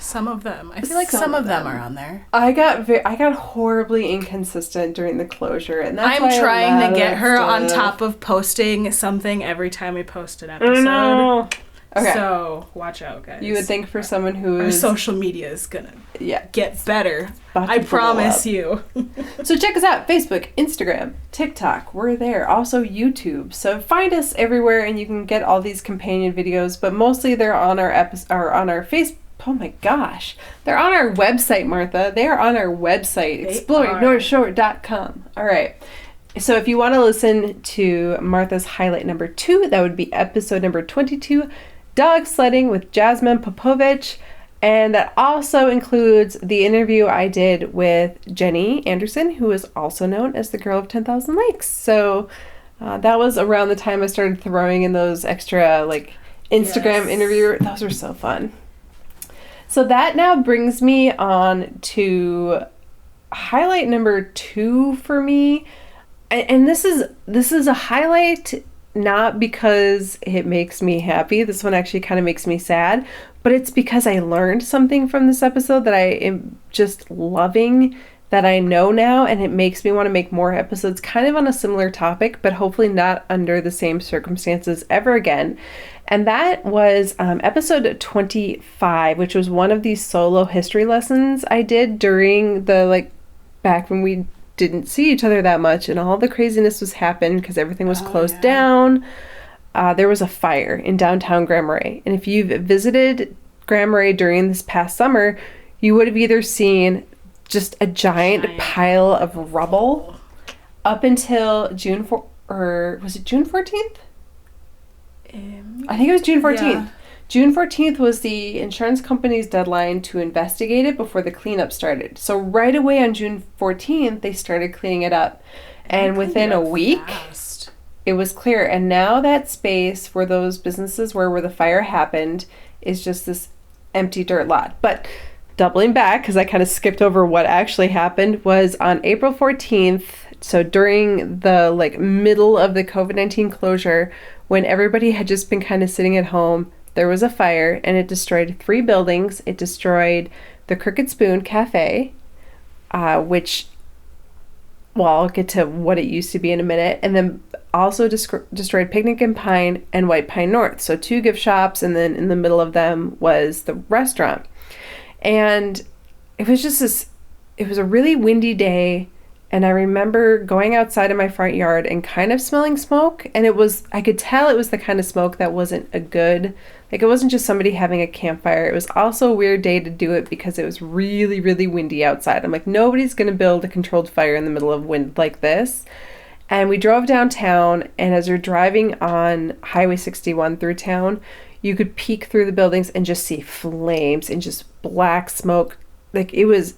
Some of them. I feel like some of them are on there. I got horribly inconsistent during the closure, and that's why I'm trying to get her on stuff. top of posting something every time we post an episode. No. Okay. So watch out, guys. You would think for someone who our is social media is gonna get better. About to I blow promise up. you. So check us out, Facebook, Instagram, TikTok, we're there. Also YouTube. So find us everywhere and you can get all these companion videos, but mostly they're on our Oh my gosh. They're on our website, Martha. They are on our website, exploringnorthshore.com. All right. So if you want to listen to Martha's highlight number 2, that would be episode number 22, Dog Sledding with Jasmine Popovich. And that also includes the interview I did with Jenny Anderson, who is also known as the Girl of 10,000 Lakes. So that was around the time I started throwing in those extra Instagram interview. Those were so fun. So that now brings me on to highlight number 2 for me. And this is a highlight not because it makes me happy. This one actually kind of makes me sad, but it's because I learned something from this episode that I am just loving, that I know now, and it makes me want to make more episodes kind of on a similar topic, but hopefully not under the same circumstances ever again. And that was episode 25, which was one of these solo history lessons I did during the, back when we didn't see each other that much and all the craziness was happening because everything was closed down. There was a fire in downtown Grand Marais. And if you've visited Grand Marais during this past summer, you would have either seen just a giant pile of rubble up until June 14th? I think it was June 14th. Yeah. June 14th was the insurance company's deadline to investigate it before the cleanup started. So right away on June 14th, they started cleaning it up. And within a week, it was clear. And now that space where those businesses were, where the fire happened, is just this empty dirt lot. But doubling back, because I kind of skipped over what actually happened, was on April 14th, so during the middle of the COVID-19 closure, when everybody had just been kind of sitting at home, there was a fire and it destroyed 3 buildings. It destroyed the Crooked Spoon Cafe, which, I'll get to what it used to be in a minute, and then also destroyed Picnic and Pine and White Pine North. So 2 gift shops, and then in the middle of them was the restaurant. And it was just it was a really windy day. And I remember going outside in my front yard and kind of smelling smoke. And I could tell it was the kind of smoke that wasn't it wasn't just somebody having a campfire. It was also a weird day to do it because it was really, really windy outside. I'm like, nobody's going to build a controlled fire in the middle of wind like this. And we drove downtown, and as you're driving on Highway 61 through town, you could peek through the buildings and just see flames and just black smoke. It was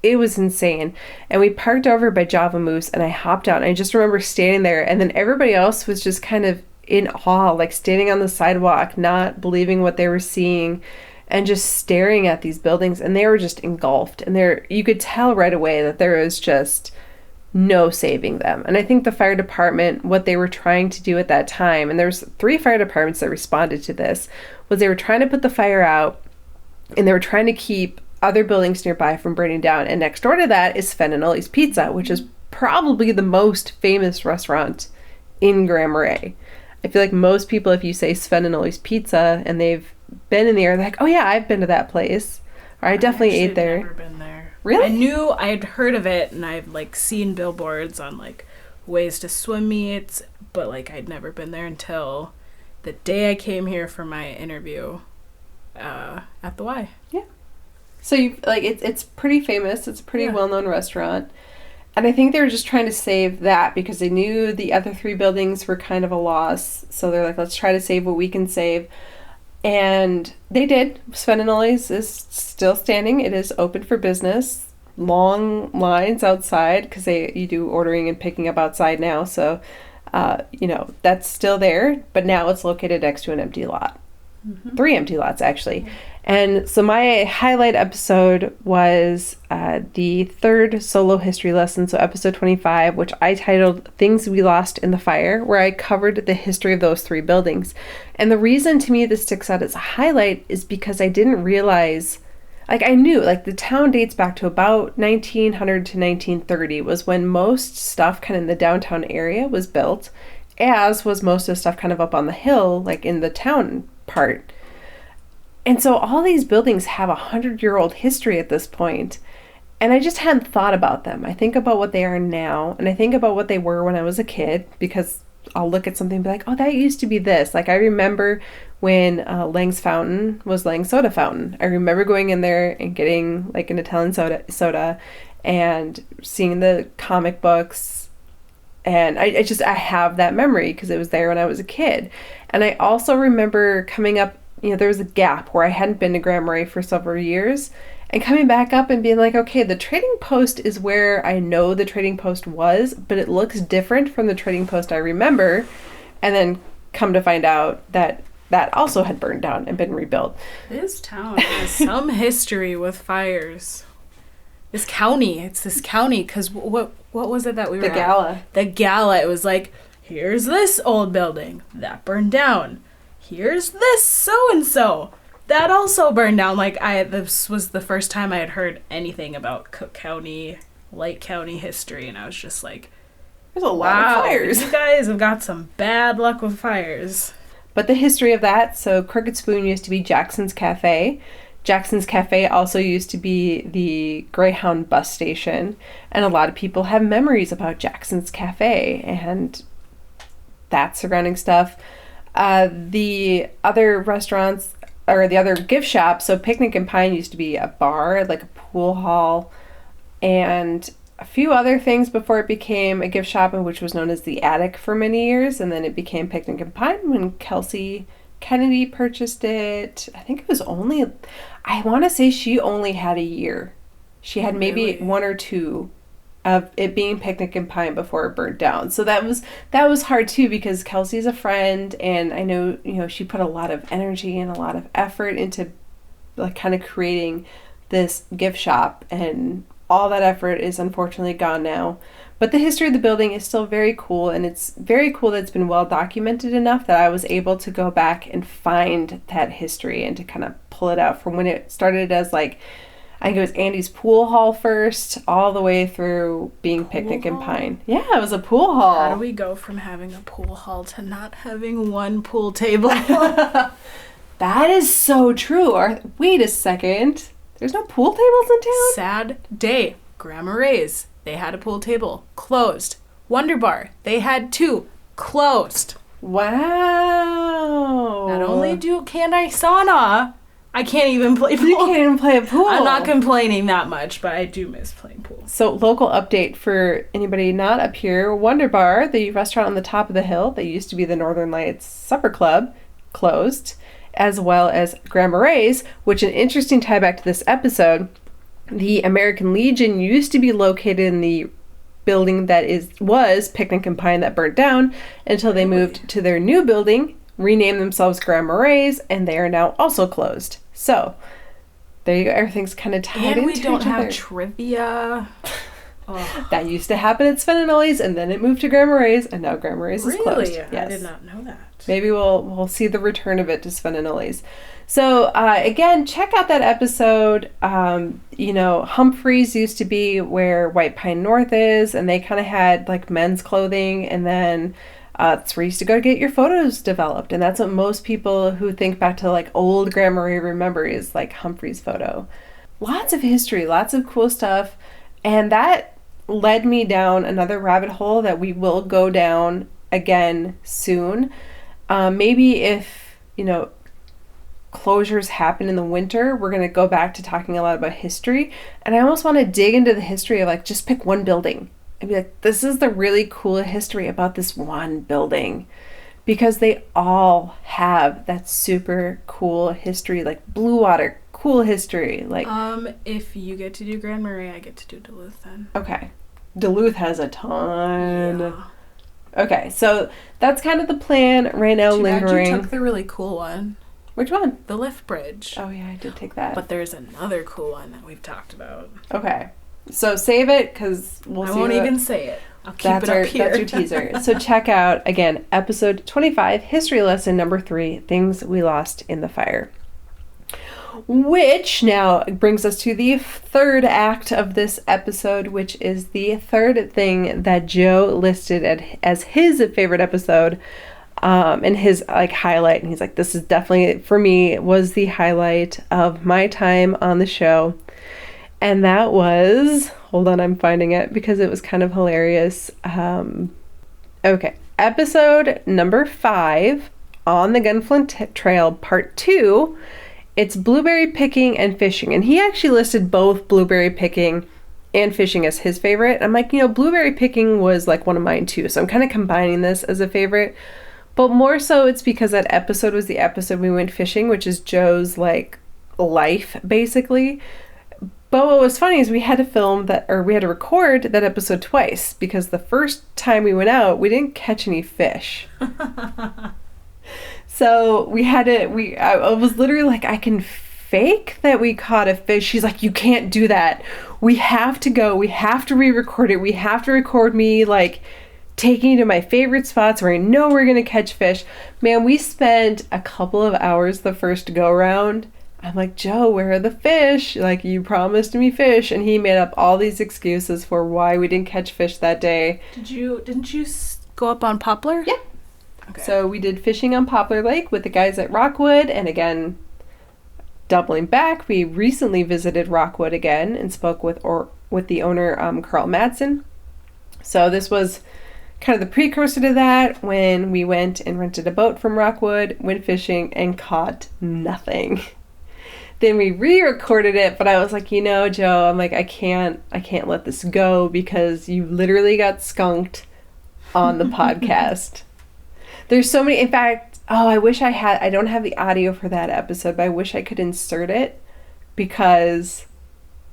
insane. And we parked over by Java Moose, and I hopped out, and I just remember standing there, and then everybody else was just kind of in awe, standing on the sidewalk, not believing what they were seeing, and just staring at these buildings, and they were just engulfed. And you could tell right away that there was just no saving them. And I think the fire department, what they were trying to do at that time, and there was 3 fire departments that responded to this, was they were trying to put the fire out, and they were trying to keep other buildings nearby from burning down. And next door to that is Fenenolo's Pizza, which is probably the most famous restaurant in Grand Marais. I feel like most people, if you say Fenenolo's Pizza and they've been in the area, they're like, oh yeah, I've been to that place. Or I definitely ate there. I've never been there. Really? I had heard of it, and I've seen billboards on ways to swim meets, but I'd never been there until the day I came here for my interview at the Y. Yeah. So it's pretty famous. It's a pretty well-known restaurant. And I think they were just trying to save that because they knew the other 3 buildings were kind of a loss. So they're like, let's try to save what we can save. And they did. Fenenolo's is still standing. It is open for business. Long lines outside because you do ordering and picking up outside now. So, that's still there. But now it's located next to an empty lot. Mm-hmm. 3 empty lots, actually. Mm-hmm. And so my highlight episode was the 3rd solo history lesson, so episode 25, which I titled Things We Lost in the Fire, where I covered the history of those 3 buildings. And the reason to me this sticks out as a highlight is because I didn't realize, I knew, the town dates back to about 1900 to 1930 was when most stuff kind of in the downtown area was built, as was most of the stuff kind of up on the hill, in the town part. And so all these buildings have 100-year-old history at this point, and I just hadn't thought about them. I think about what they are now, and I think about what they were when I was a kid, because I'll look at something and be like, oh, that used to be this. I remember when Lang's Fountain was Lang's Soda Fountain. I remember going in there and getting like an Italian soda and seeing the comic books. And I have that memory because it was there when I was a kid. And I also remember coming up, there was a gap where I hadn't been to Grand Marais for several years, and coming back up and being like, okay, the trading post is where I know the trading post was, but it looks different from the trading post I remember. And then come to find out that also had burned down and been rebuilt. This town has some history with fires. It's this county, because what was it that we were The Gala. The Gala. It was like, here's this old building. That burned down. Here's this so-and-so. That also burned down. Like, this was the first time I had heard anything about Cook County, Lake County history, and I was just like, there's a lot of fires. You guys have got some bad luck with fires. But the history of that, so Crooked Spoon used to be Jackson's Cafe. Jackson's Cafe also used to be the Greyhound bus station, and a lot of people have memories about Jackson's Cafe and that surrounding stuff. The other restaurants, or the other gift shops, so Picnic and Pine used to be a bar, like a pool hall, and a few other things before it became a gift shop, which was known as the Attic for many years, and then it became Picnic and Pine when Kelsey Kennedy purchased it. I think it was I want to say she only had a year. She had maybe 1 or 2 of it being Picnic and Pine before it burned down. So that was hard too, because Kelsey's a friend, and I know, she put a lot of energy and a lot of effort into like kind of creating this gift shop, and all that effort is unfortunately gone now. But the history of the building is still very cool, and it's very cool that it's been well documented enough that I was able to go back and find that history and to kind of pull it out from when it started as like, I think it was Andy's Pool Hall first, all the way through being Picnic and Pine. Yeah, it was a pool hall. How do we go from having a pool hall to not having one pool table? That is so true. Wait a second. There's no pool tables in town? Sad day. Grand Marais, they had a pool table. Closed. Wonder Bar, they had 2. Closed. Wow. Not only can I sauna, I can't even play pool. You can't even play a pool. I'm not complaining that much, but I do miss playing pool. So, local update for anybody not up here. Wonder Bar, the restaurant on the top of the hill that used to be the Northern Lights Supper Club, closed, as well as Grand Marais, which an interesting tie back to this episode. The American Legion used to be located in the building that was Picnic and Pine that burnt down until they moved to their new building, renamed themselves Grand Marais, and they are now also closed. So, there you go. Everything's kind of tied into each other. And we don't have trivia. That used to happen at Fenenolo's, and then it moved to Grand Marais, and now Grand Marais is closed. Really? I did not know that. Maybe we'll see the return of it to Fenenolo's. So, again, check out that episode. Humphreys used to be where White Pine North is, and they kind of had like men's clothing, and then that's where you used to go to get your photos developed. And that's what most people who think back to like old Grand Marais remember, is like Humphreys' photo. Lots of history, lots of cool stuff. And that led me down another rabbit hole that we will go down again soon. Maybe if, closures happen in the winter, we're going to go back to talking a lot about history. And I almost want to dig into the history of like, just pick one building and be like, this is the really cool history about this one building, because they all have that super cool history, like Blue Water, cool history. Like, if you get to do Grand Marais, I get to do Duluth then. Okay. Duluth has a ton. Yeah. Okay, so that's kind of the plan right now, lingering. You took the really cool one. Which one? The lift bridge. Oh yeah, I did take that. But there's another cool one that we've talked about. Okay, so save it, because I won't even say it. I'll keep it up here. That's your teaser. So check out, again, episode 25, history lesson number 3, Things We Lost in the Fire. Which now brings us to the third act of this episode, which is the third thing that Joe listed as his favorite episode, and his like highlight. And he's like, this is definitely, for me, was the highlight of my time on the show. And that was, hold on, I'm finding it because it was kind of hilarious. Okay, episode number 5, On the Gunflint Trail Part 2. It's blueberry picking and fishing. And he actually listed both blueberry picking and fishing as his favorite. I'm like, blueberry picking was like one of mine too. So I'm kind of combining this as a favorite. But more so it's because that episode was the episode we went fishing, which is Joe's like life basically. But what was funny is we had to record that episode twice because the first time we went out, we didn't catch any fish. So I was literally like, I can fake that we caught a fish. She's like, you can't do that. We have to go. We have to re-record it. We have to record me like taking you to my favorite spots where I know we're going to catch fish. Man, we spent a couple of hours the first go round. I'm like, Joe, where are the fish? Like, you promised me fish. And he made up all these excuses for why we didn't catch fish that day. Didn't you go up on Poplar? Yeah. Okay. So we did fishing on Poplar Lake with the guys at Rockwood. And again, doubling back, we recently visited Rockwood again and spoke with the owner, Carl Madsen. So this was kind of the precursor to that when we went and rented a boat from Rockwood, went fishing, and caught nothing. Then we re-recorded it, but I was like, Joe, I'm like, I can't let this go because you literally got skunked on the podcast. There's so many, in fact, I don't have the audio for that episode, but I wish I could insert it because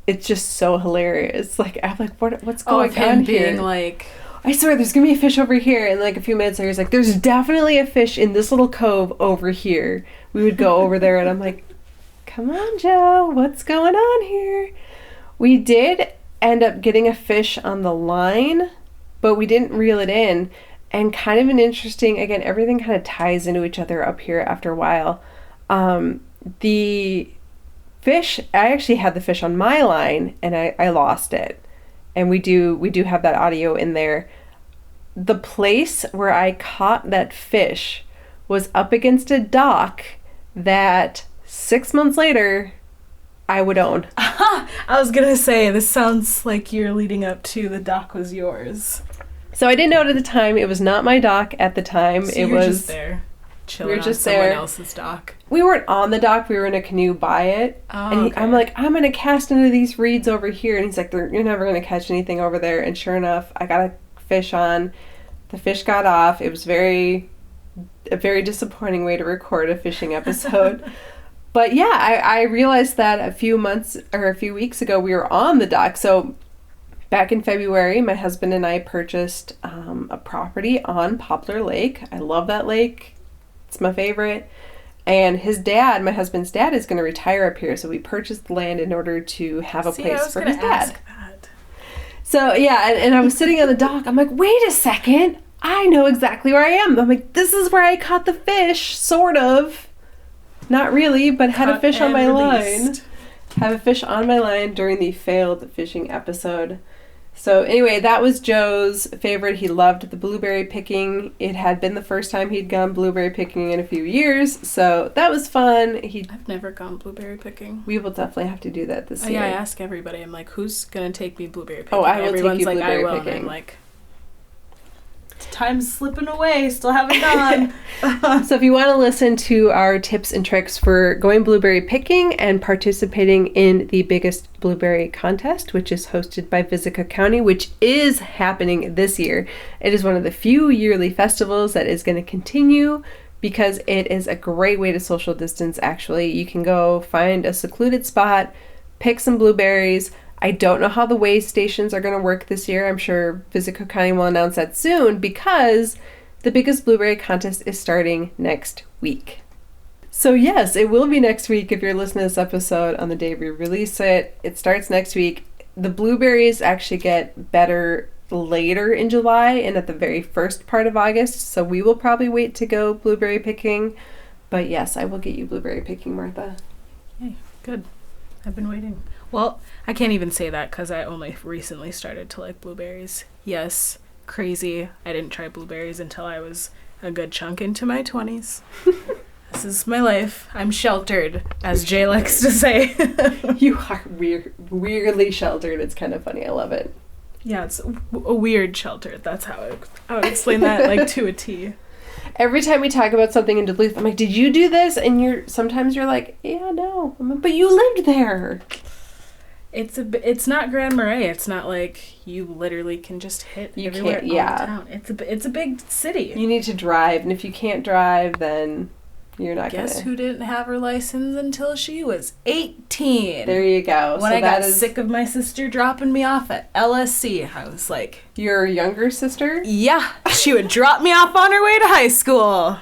it's just so hilarious. Like, I'm like, what's going on here? Being like, I swear there's gonna be a fish over here. And like a few minutes later, he's like, there's definitely a fish in this little cove over here. We would go over there and I'm like, come on, Joe, what's going on here? We did end up getting a fish on the line, but we didn't reel it in. And kind of an interesting, again, everything kind of ties into each other up here after a while. The fish, I actually had the fish on my line and I lost it. And we do have that audio in there. The place where I caught that fish was up against a dock that 6 months later I would own. I was gonna say, this sounds like you're leading up to the dock was yours. So I didn't know it at the time. It was not my dock at the time. So it you were was just there, chilling we were just on someone there. else's dock. We weren't on the dock. We were in a canoe by it. Oh, and okay. I'm like, I'm going to cast into these reeds over here. And he's like, you're never going to catch anything over there. And sure enough, I got a fish on. The fish got off. It was a very disappointing way to record a fishing episode. But yeah, I realized that a few weeks ago we were on the dock. So back in February, my husband and I purchased a property on Poplar Lake. I love that lake. It's my favorite. And my husband's dad, is going to retire up here. So we purchased the land in order to have a place for his dad. So yeah, and I was sitting on the dock. I'm like, wait a second. I know exactly where I am. I'm like, this is where I caught the fish, sort of. Not really, but had a fish on my line. Have a fish on my line during the failed fishing episode. So anyway, that was Joe's favorite. He loved the blueberry picking. It had been the first time he'd gone blueberry picking in a few years, so that was fun. I've never gone blueberry picking. We will definitely have to do that this year. Yeah, I ask everybody. I'm like, who's gonna take me blueberry picking? Oh, I will Everyone's take you like, blueberry I will. picking. And I'm like, time's slipping away. Still haven't gone. So if you want to listen to our tips and tricks for going blueberry picking and participating in the biggest blueberry contest, which is hosted by Visica County, which is happening this year. It is one of the few yearly festivals that is going to continue because it is a great way to social distance, actually. You can go find a secluded spot, pick some blueberries. I don't know how the weigh stations are going to work this year. I'm sure Visica County will announce that soon because the biggest blueberry contest is starting next week. So yes, it will be next week if you're listening to this episode on the day we release it. It starts next week. The blueberries actually get better later in July and at the very first part of August, so we will probably wait to go blueberry picking. But yes, I will get you blueberry picking, Martha. Yay, good. I've been waiting. Well, I can't even say that because I only recently started to like blueberries. Yes, crazy. I didn't try blueberries until I was a good chunk into my 20s. This is my life. I'm sheltered, as Jay likes to say. You are weirdly sheltered. It's kind of funny. I love it. Yeah, it's a weird shelter. That's how I would explain that, like, to a T. Every time we talk about something in Duluth, I'm like, did you do this? And sometimes you're like, yeah, no. I'm like, but you lived there. It's not Grand Marais. It's not like you literally can just hit everywhere all the town. It's a big city. You need to drive, and if you can't drive, then you're not going to. Guess who didn't have her license until she was 18? There you go. When I got sick of my sister dropping me off at LSC, I was like... Your younger sister? Yeah. She would drop me off on her way to high school.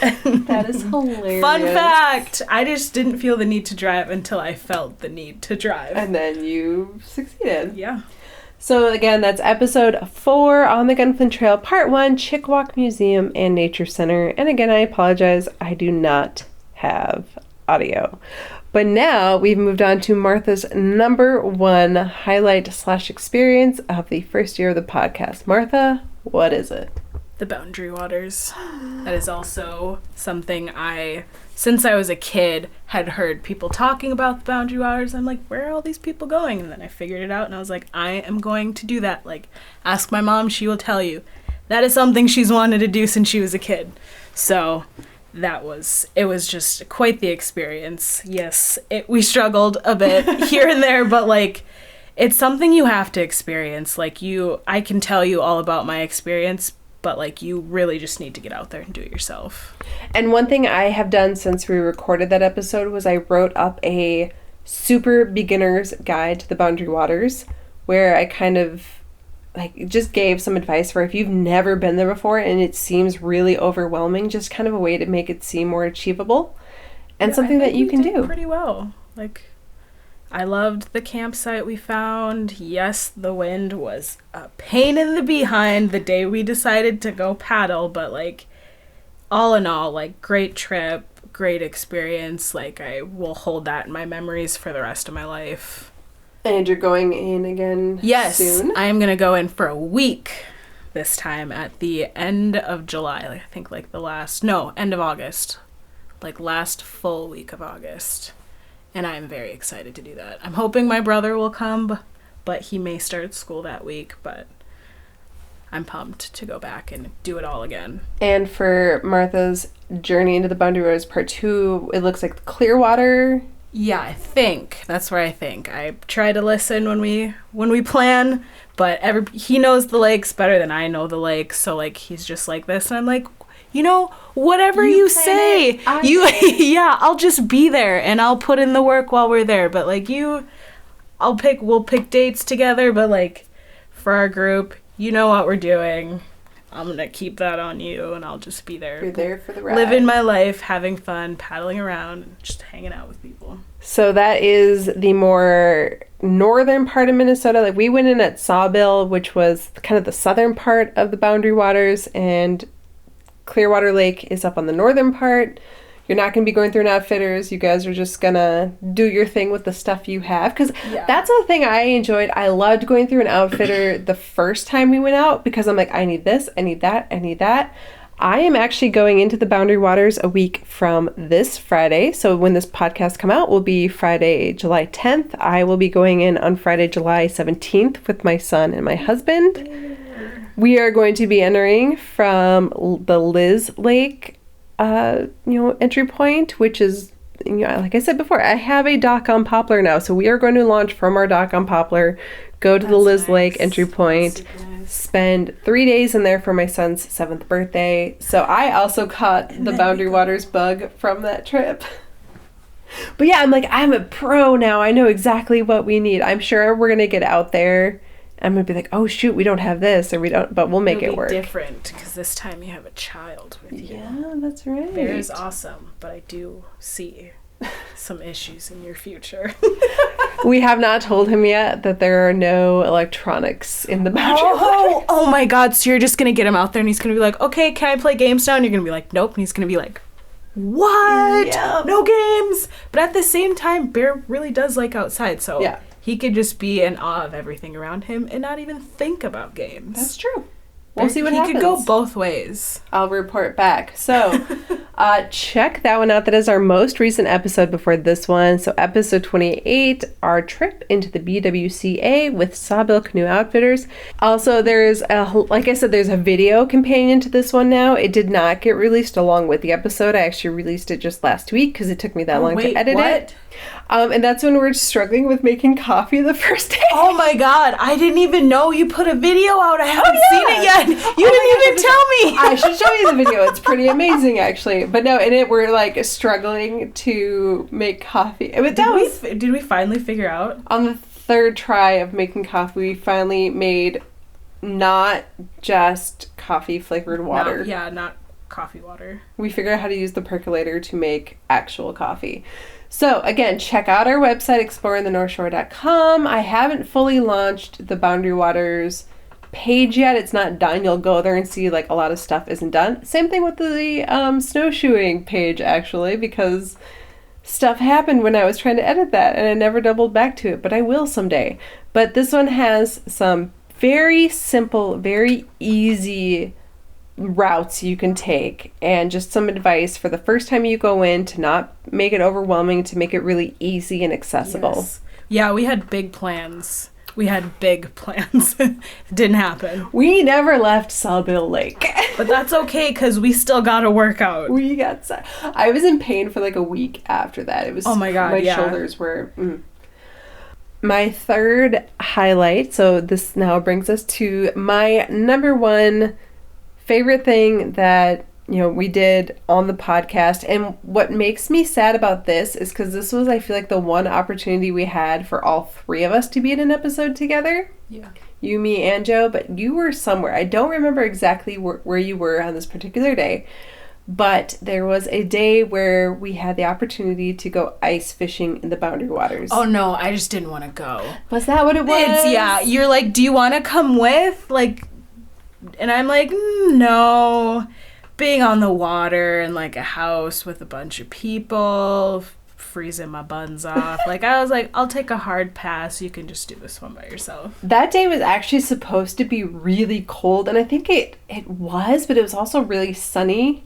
That is hilarious. Fun fact, I just didn't feel the need to drive until I felt the need to drive. And then you succeeded. Yeah. So again, that's episode 4 on the Gunflint Trail, part 1, Chickawauk Museum and Nature Center. And again, I apologize, I do not have audio. But now we've moved on to Martha's number 1 highlight/experience of the first year of the podcast. Martha, what is it? The Boundary Waters. That is also something since I was a kid, had heard people talking about the Boundary Waters. I'm like, where are all these people going? And then I figured it out, and I was like, I am going to do that. Like, ask my mom, she will tell you. That is something she's wanted to do since she was a kid. So it was just quite the experience. Yes, we struggled a bit here and there, but like, it's something you have to experience. Like, I can tell you all about my experience, but like, you really just need to get out there and do it yourself. And one thing I have done since we recorded that episode was I wrote up a super beginner's guide to the Boundary Waters, where I kind of like just gave some advice for if you've never been there before and it seems really overwhelming, just kind of a way to make it seem more achievable and something that you can do pretty well. Like, I loved the campsite we found. Yes, the wind was a pain in the behind the day we decided to go paddle, but like, all in all, like, great trip, great experience. Like, I will hold that in my memories for the rest of my life. And you're going in again soon? Yes, I am going to go in for a week this time at the end of July. Like, I think like end of August. Like, last full week of August. And I am very excited to do that. I'm hoping my brother will come, but he may start school that week, but I'm pumped to go back and do it all again. And for Martha's journey into the Boundary Waters part 2, it looks like Clearwater. Yeah, I think. That's where I think. I try to listen when we plan, but he knows the lakes better than I know the lakes, so like, he's just like this, and I'm like, whatever you say, yeah, I'll just be there and I'll put in the work while we're there. But like, we'll pick dates together, but like, for our group, you know what we're doing. I'm gonna keep that on you, and I'll just be there. You're there for the ride. Living my life, having fun, paddling around, and just hanging out with people. So that is the more northern part of Minnesota. Like, we went in at Sawbill, which was kind of the southern part of the Boundary Waters, and Clearwater Lake is up on the northern part. You're not going to be going through an Outfitters. You guys are just going to do your thing with the stuff you have. Because that's the thing I enjoyed. I loved going through an Outfitter the first time we went out, because I'm like, I need this, I need that, I need that. I am actually going into the Boundary Waters a week from this Friday. So when this podcast come out will be Friday, July 10th. I will be going in on Friday, July 17th with my son and my husband. We are going to be entering from the Liz Lake, entry point, which is, like I said before, I have a dock on Poplar now. So we are going to launch from our dock on Poplar, go to the Liz Lake entry point, spend 3 days in there for my son's 7th birthday. So I also caught the Boundary Waters bug from that trip. But yeah, I'm like, I'm a pro now. I know exactly what we need. I'm sure we're going to get out there. I'm going to be like, oh, shoot, we don't have this, or we don't, but we'll make it work. It'll be different, because this time you have a child with you. Yeah, that's right. Bear is awesome, but I do see some issues in your future. We have not told him yet that there are no electronics in the Boundary Waters. Oh my God, so you're just going to get him out there, and he's going to be like, okay, can I play games now? And you're going to be like, nope, and he's going to be like, what? Yeah. No games? But at the same time, Bear really does like outside, so... Yeah. He could just be in awe of everything around him and not even think about games. That's true. We'll see what happens. He could go both ways. I'll report back. So, Check that one out. That is our most recent episode before this one. So episode 28, our trip into the BWCA with Sawbill Canoe Outfitters. Also, there's like I said, there's a video companion to this one now. It did not get released along with the episode. I actually released it just last week because it took me that long to edit it. And that's when we're struggling with making coffee the first day. Oh my god, I didn't even know you put a video out. I haven't seen it yet. You didn't even tell me. I should show you the video. It's pretty amazing, actually. But no, in it, we're like struggling to make coffee. But Did we finally figure out? On the third try of making coffee, we finally made not just coffee flavored water. Not coffee water. We figured out how to use the percolator to make actual coffee. So again, check out our website, exploringthenorthshore.com. I haven't fully launched the Boundary Waters page yet. It's not done. You'll go there and see like a lot of stuff isn't done. Same thing with the snowshoeing page, actually, because stuff happened when I was trying to edit that and I never doubled back to it, but I will someday. But this one has some very simple, very easy routes you can take and just some advice for the first time you go in to not make it overwhelming, to make it really easy and accessible. Yes. Yeah, we had big plans. It didn't happen. We never left Sawbill Lake. But that's okay because we still got to work out. I was in pain for like a week after that. It was, oh my god, my shoulders were... My third highlight, so this now brings us to my number one favorite thing that we did on the podcast. And what makes me sad about this is because this was, I feel like, the one opportunity we had for all three of us to be in an episode together. Yeah. You, me, and Joe, but you were somewhere. I don't remember exactly where you were on this particular day, but there was a day where we had the opportunity to go ice fishing in the Boundary Waters. Oh no, I just didn't want to go. Was that what it was? You're like, do you want to come with? Like, and I'm like, no. Being on the water in like a house with a bunch of people, freezing my buns off. Like, I was like, I'll take a hard pass. You can just do this one by yourself. That day was actually supposed to be really cold, and I think it was, but it was also really sunny.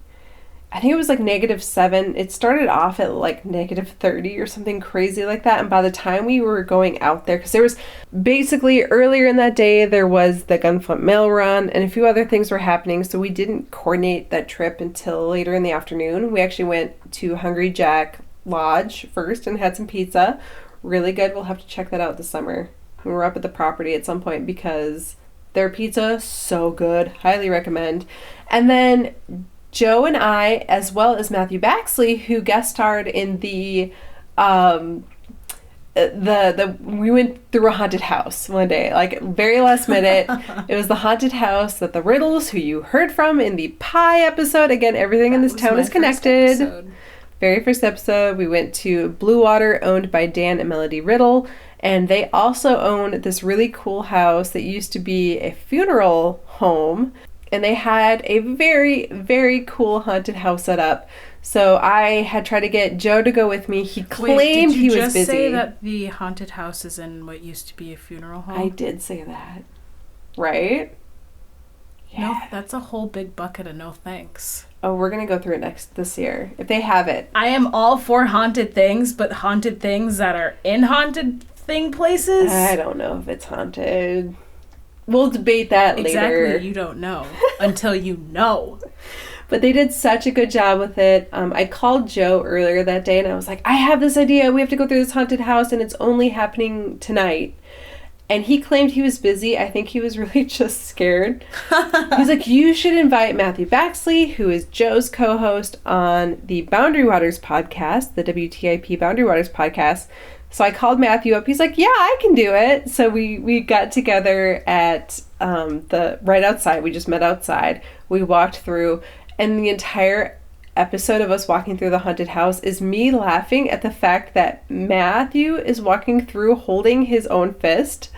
I think it was like -7. It started off at like -30 or something crazy like that. And by the time we were going out there, because there was basically earlier in that day, there was the Gunflint Mail Run and a few other things were happening. So we didn't coordinate that trip until later in the afternoon. We actually went to Hungry Jack Lodge first and had some pizza. Really good. We'll have to check that out this summer when we're up at the property at some point because their pizza, so good. Highly recommend. And then Joe and I, as well as Matthew Baxley, who guest starred in we went through a haunted house one day, like very last minute. It was the haunted house that the Riddles, who you heard from in the Pie episode. Again, everything in this town is connected. Very first episode, we went to Blue Water, owned by Dan and Melody Riddle. And they also own this really cool house that used to be a funeral home. And they had a very, very cool haunted house set up. So I had tried to get Joe to go with me. He claimed he was busy. Did you just say that the haunted house is in what used to be a funeral home? I did say that. Right? Yeah. No, that's a whole big bucket of no thanks. Oh, we're going to go through it this year, if they have it. I am all for haunted things, but haunted things that are in haunted thing places? I don't know if it's haunted. We'll debate that later. Exactly, you don't know until you know. But they did such a good job with it. I called Joe earlier that day and I was like, I have this idea. We have to go through this haunted house and it's only happening tonight. And he claimed he was busy. I think he was really just scared. He's like, you should invite Matthew Baxley, who is Joe's co-host on the Boundary Waters podcast, the WTIP Boundary Waters podcast. So I called Matthew up. He's like, yeah, I can do it. So we got together at right outside. We just met outside. We walked through, and the entire episode of us walking through the haunted house is me laughing at the fact that Matthew is walking through holding his own fist.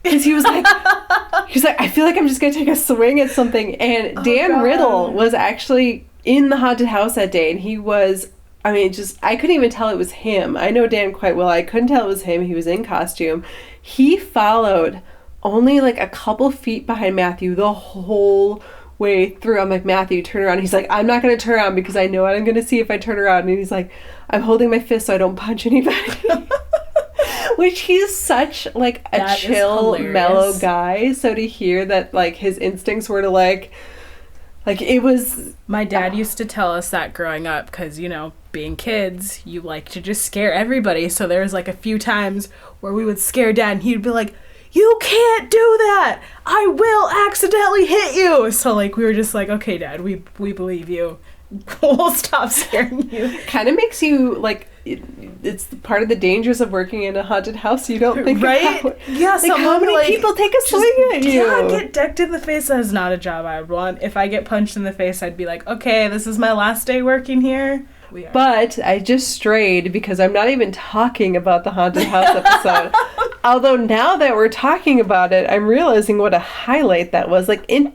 Because he was like, I feel like I'm just going to take a swing at something. And Dan Riddle was actually in the haunted house that day, and he was... I couldn't even tell it was him. I know Dan quite well. I couldn't tell it was him. He was in costume. He followed only like a couple feet behind Matthew the whole way through. I'm like, Matthew, turn around. He's like, I'm not going to turn around because I know what I'm going to see if I turn around. And he's like, I'm holding my fist so I don't punch anybody. Which he's such, like, a That is chill, hilarious. mellow guy. So to hear that, like, his instincts were to, like, it was... My dad used to tell us that growing up because, you know, being kids, you like to just scare everybody. So there was, like, a few times where we would scare Dad and he'd be like, you can't do that! I will accidentally hit you! So, like, we were just like, okay, Dad, we believe you. We'll stop scaring you. Kind of makes you, like... It's part of the dangers of working in a haunted house. You don't think Right? about, Yeah, like, someone how many like, people take a swing at you. Yeah, get decked in the face. That is not a job I would want. If I get punched in the face, I'd be like, okay, this is my last day working here. We are. But I just strayed because I'm not even talking about the haunted house episode. Although now that we're talking about it, I'm realizing what a highlight that was. Like, in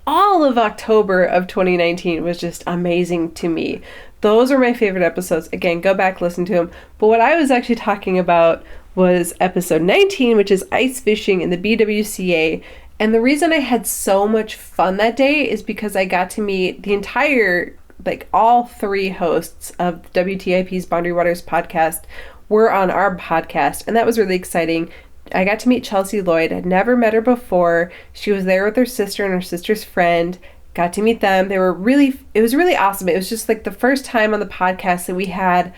all of October of 2019 was just amazing to me. Those are my favorite episodes. Again, go back, listen to them. But what I was actually talking about was episode 19, which is ice fishing in the BWCA. And the reason I had so much fun that day is because I got to meet the entire, like, all three hosts of WTIP's Boundary Waters podcast were on our podcast. And that was really exciting. I got to meet Chelsea Lloyd. I'd never met her before. She was there with her sister and her sister's friend. Got to meet them. It was really awesome. It was just like the first time on the podcast that we had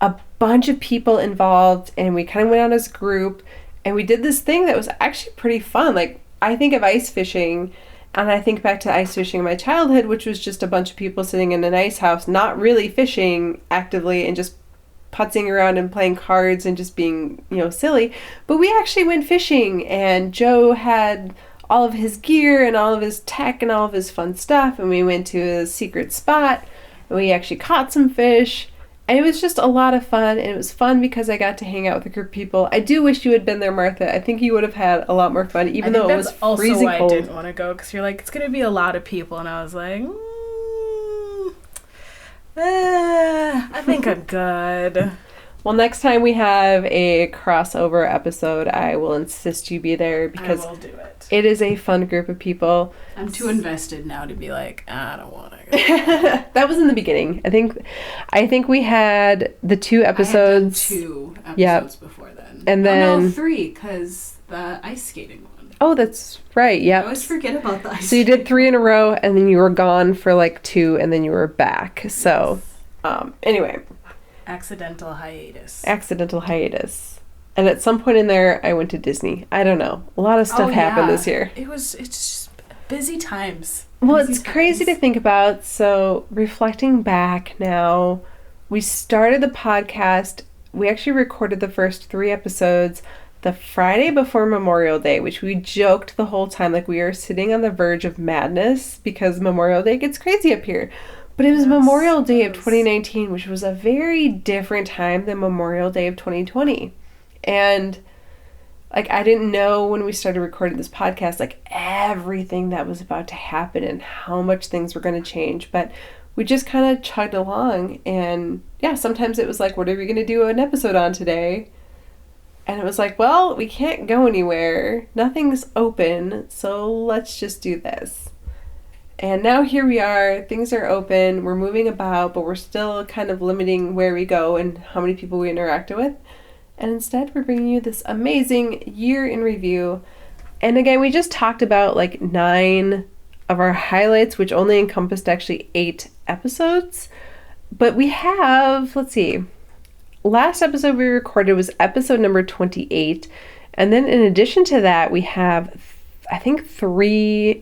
a bunch of people involved, and we kind of went out as a group and we did this thing that was actually pretty fun. Like, I think of ice fishing and I think back to ice fishing in my childhood, which was just a bunch of people sitting in an ice house, not really fishing actively and just putzing around and playing cards and just being, you know, silly. But we actually went fishing, and Joe had all of his gear and all of his tech and all of his fun stuff, and we went to a secret spot and we actually caught some fish, and it was just a lot of fun. And it was fun because I got to hang out with a group of people. I do wish you had been there, Martha. I think you would have had a lot more fun, even though it was freezing why cold. I didn't want to go, because you're like, it's gonna be a lot of people, and I was like, I think I'm good. Well, next time we have a crossover episode, I will insist you be there because I will do it. it is a fun group of people. I'm too invested now to be like, I don't want to go. That was in the beginning. I think we had the 2 episodes. I had done 2 episodes before then. And then 3, because the ice skating one. Oh, that's right. Yeah. I always forget about the ice So you did 3 in a row, and then you were gone for like 2, and then you were back. So, anyway. Accidental hiatus. And at some point in there, I went to Disney. I don't know. A lot of stuff happened this year. It's just busy times. Well, it's crazy to think about. So, reflecting back now, we started the podcast. We actually recorded the first 3 episodes the Friday before Memorial Day, which we joked the whole time like we are sitting on the verge of madness because Memorial Day gets crazy up here. But it was Memorial Day of 2019, which was a very different time than Memorial Day of 2020. And, like, I didn't know when we started recording this podcast, like, everything that was about to happen and how much things were going to change. But we just kind of chugged along. And, yeah, sometimes it was like, what are we going to do an episode on today? And it was like, well, we can't go anywhere. Nothing's open, so let's just do this. And now here we are, things are open, we're moving about, but we're still kind of limiting where we go and how many people we interact with. And instead, we're bringing you this amazing year in review. And again, we just talked about like 9 of our highlights, which only encompassed actually 8 episodes. But we have, let's see, last episode we recorded was episode number 28. And then in addition to that, we have, I think, 2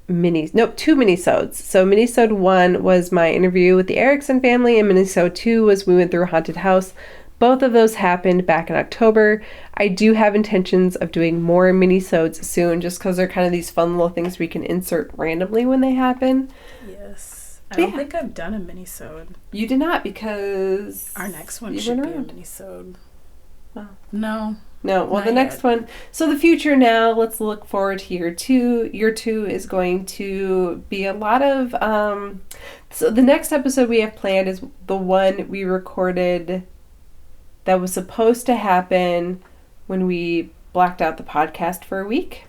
minisodes. So minisode 1 was my interview with the Erickson family, and minisode 2 was we went through a haunted house. Both of those happened back in October. I do have intentions of doing more minisodes soon, just because they're kind of these fun little things we can insert randomly when they happen. Yes. I don't think I've done a minisode. You did not, because our next one should be a minisode. Well, No, well, the next one. So the future now, let's look forward to year 2. Year 2 is going to be a lot of, so the next episode we have planned is the one we recorded that was supposed to happen when we blacked out the podcast for a week.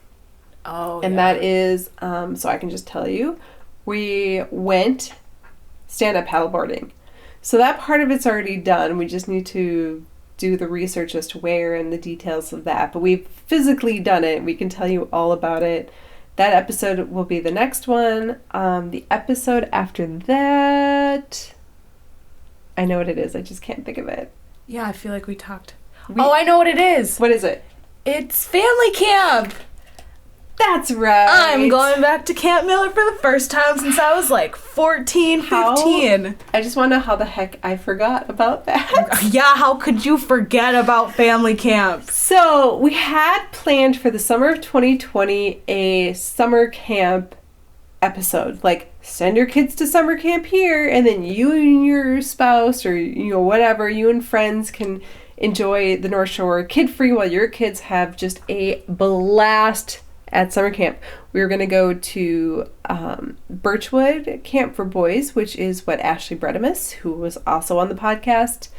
Oh, and that is, so I can just tell you, we went stand-up paddleboarding. So that part of it's already done. We just need to do the research as to where and the details of that. But we've physically done it. We can tell you all about it. That episode will be the next one. The episode after that, I know what it is. I just can't think of it. Yeah, I feel like we talked. I know what it is. What is it? It's family camp. That's right. I'm going back to Camp Miller for the first time since I was like 14, 15. I just want to know how the heck I forgot about that. Yeah, how could you forget about family camp? So we had planned for the summer of 2020 a summer camp episode. Like, send your kids to summer camp here, and then you and your spouse or, whatever, you and friends can enjoy the North Shore kid-free while your kids have just a blast at summer camp. We were going to go to Birchwood Camp for Boys, which is what Ashley Bredemus, who was also on the podcast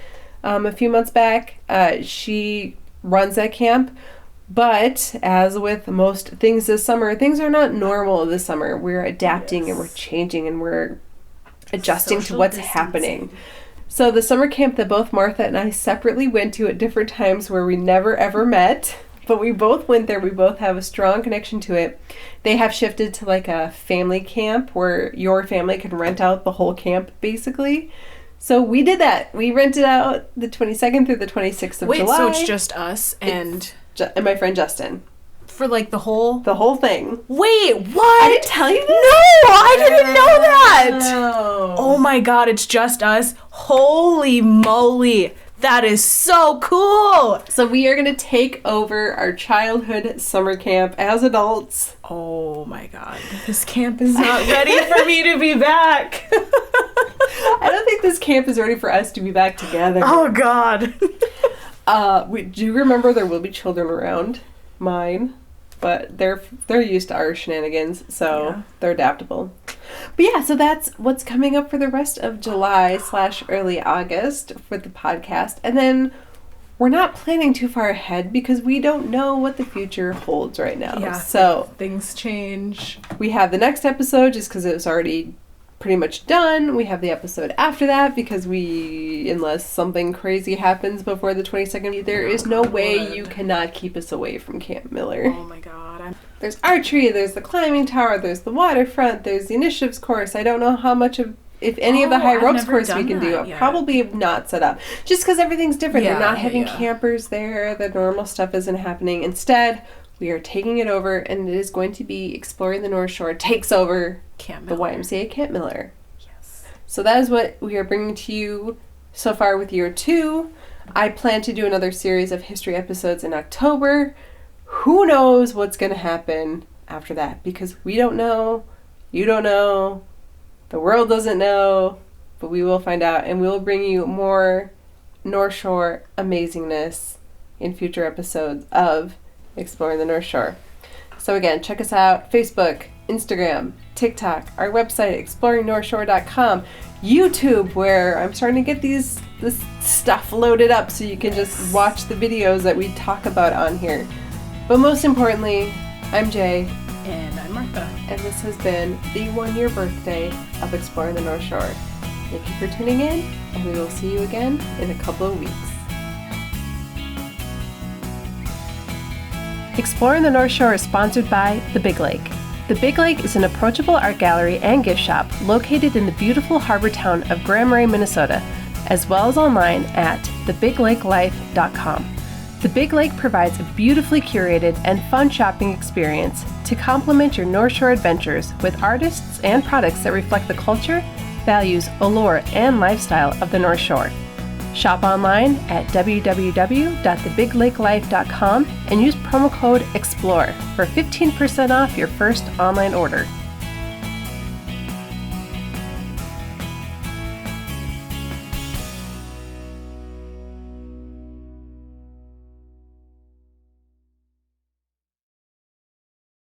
a few months back, she runs that camp. But as with most things this summer, things are not normal this summer. We're adapting and we're changing and we're adjusting to what's happening. So the summer camp that both Martha and I separately went to at different times where we never ever met, but we both went there. We both have a strong connection to it. They have shifted to like a family camp where your family can rent out the whole camp, basically. So we did that. We rented out the 22nd through the 26th of July. Wait, so it's just us and my friend Justin. For like the whole thing. Wait, what? I didn't tell you this? No, I didn't know that. No. Oh my god, it's just us. Holy moly. That is so cool! So we are going to take over our childhood summer camp as adults. Oh my god. This camp is not ready for me to be back. I don't think this camp is ready for us to be back together. Oh god. We do remember there will be children around mine, but they're used to our shenanigans, so they're adaptable. But yeah, so that's what's coming up for the rest of July / early August for the podcast. And then we're not planning too far ahead because we don't know what the future holds right now. Yeah, so things change. We have the next episode just because it was already pretty much done. We have the episode after that because unless something crazy happens before the 22nd, there is no way you cannot keep us away from Camp Miller. Oh my god. There's archery, there's the climbing tower, there's the waterfront, there's the initiatives course. I don't know how much of, if any of the high ropes course we can do. I've probably not set up. Just because everything's different. They're not having campers there. The normal stuff isn't happening. Instead, we are taking it over, and it is going to be Exploring the North Shore takes over the YMCA Camp Miller. Yes. So that is what we are bringing to you so far with year 2. I plan to do another series of history episodes in October. Who knows what's going to happen after that? Because we don't know, you don't know, the world doesn't know, but we will find out, and we will bring you more North Shore amazingness in future episodes of Exploring the North Shore. So again, check us out, Facebook, Instagram, TikTok, our website, exploringnorthshore.com, YouTube, where I'm starting to get this stuff loaded up so you can just watch the videos that we talk about on here. But most importantly, I'm Jay. And I'm Martha. And this has been the 1-year birthday of Exploring the North Shore. Thank you for tuning in, and we will see you again in a couple of weeks. Exploring the North Shore is sponsored by The Big Lake. The Big Lake is an approachable art gallery and gift shop located in the beautiful harbor town of Grand Marais, Minnesota, as well as online at thebigLakeLife.com. The Big Lake provides a beautifully curated and fun shopping experience to complement your North Shore adventures with artists and products that reflect the culture, values, allure, and lifestyle of the North Shore. Shop online at www.thebigLakeLife.com and use promo code EXPLORE for 15% off your first online order.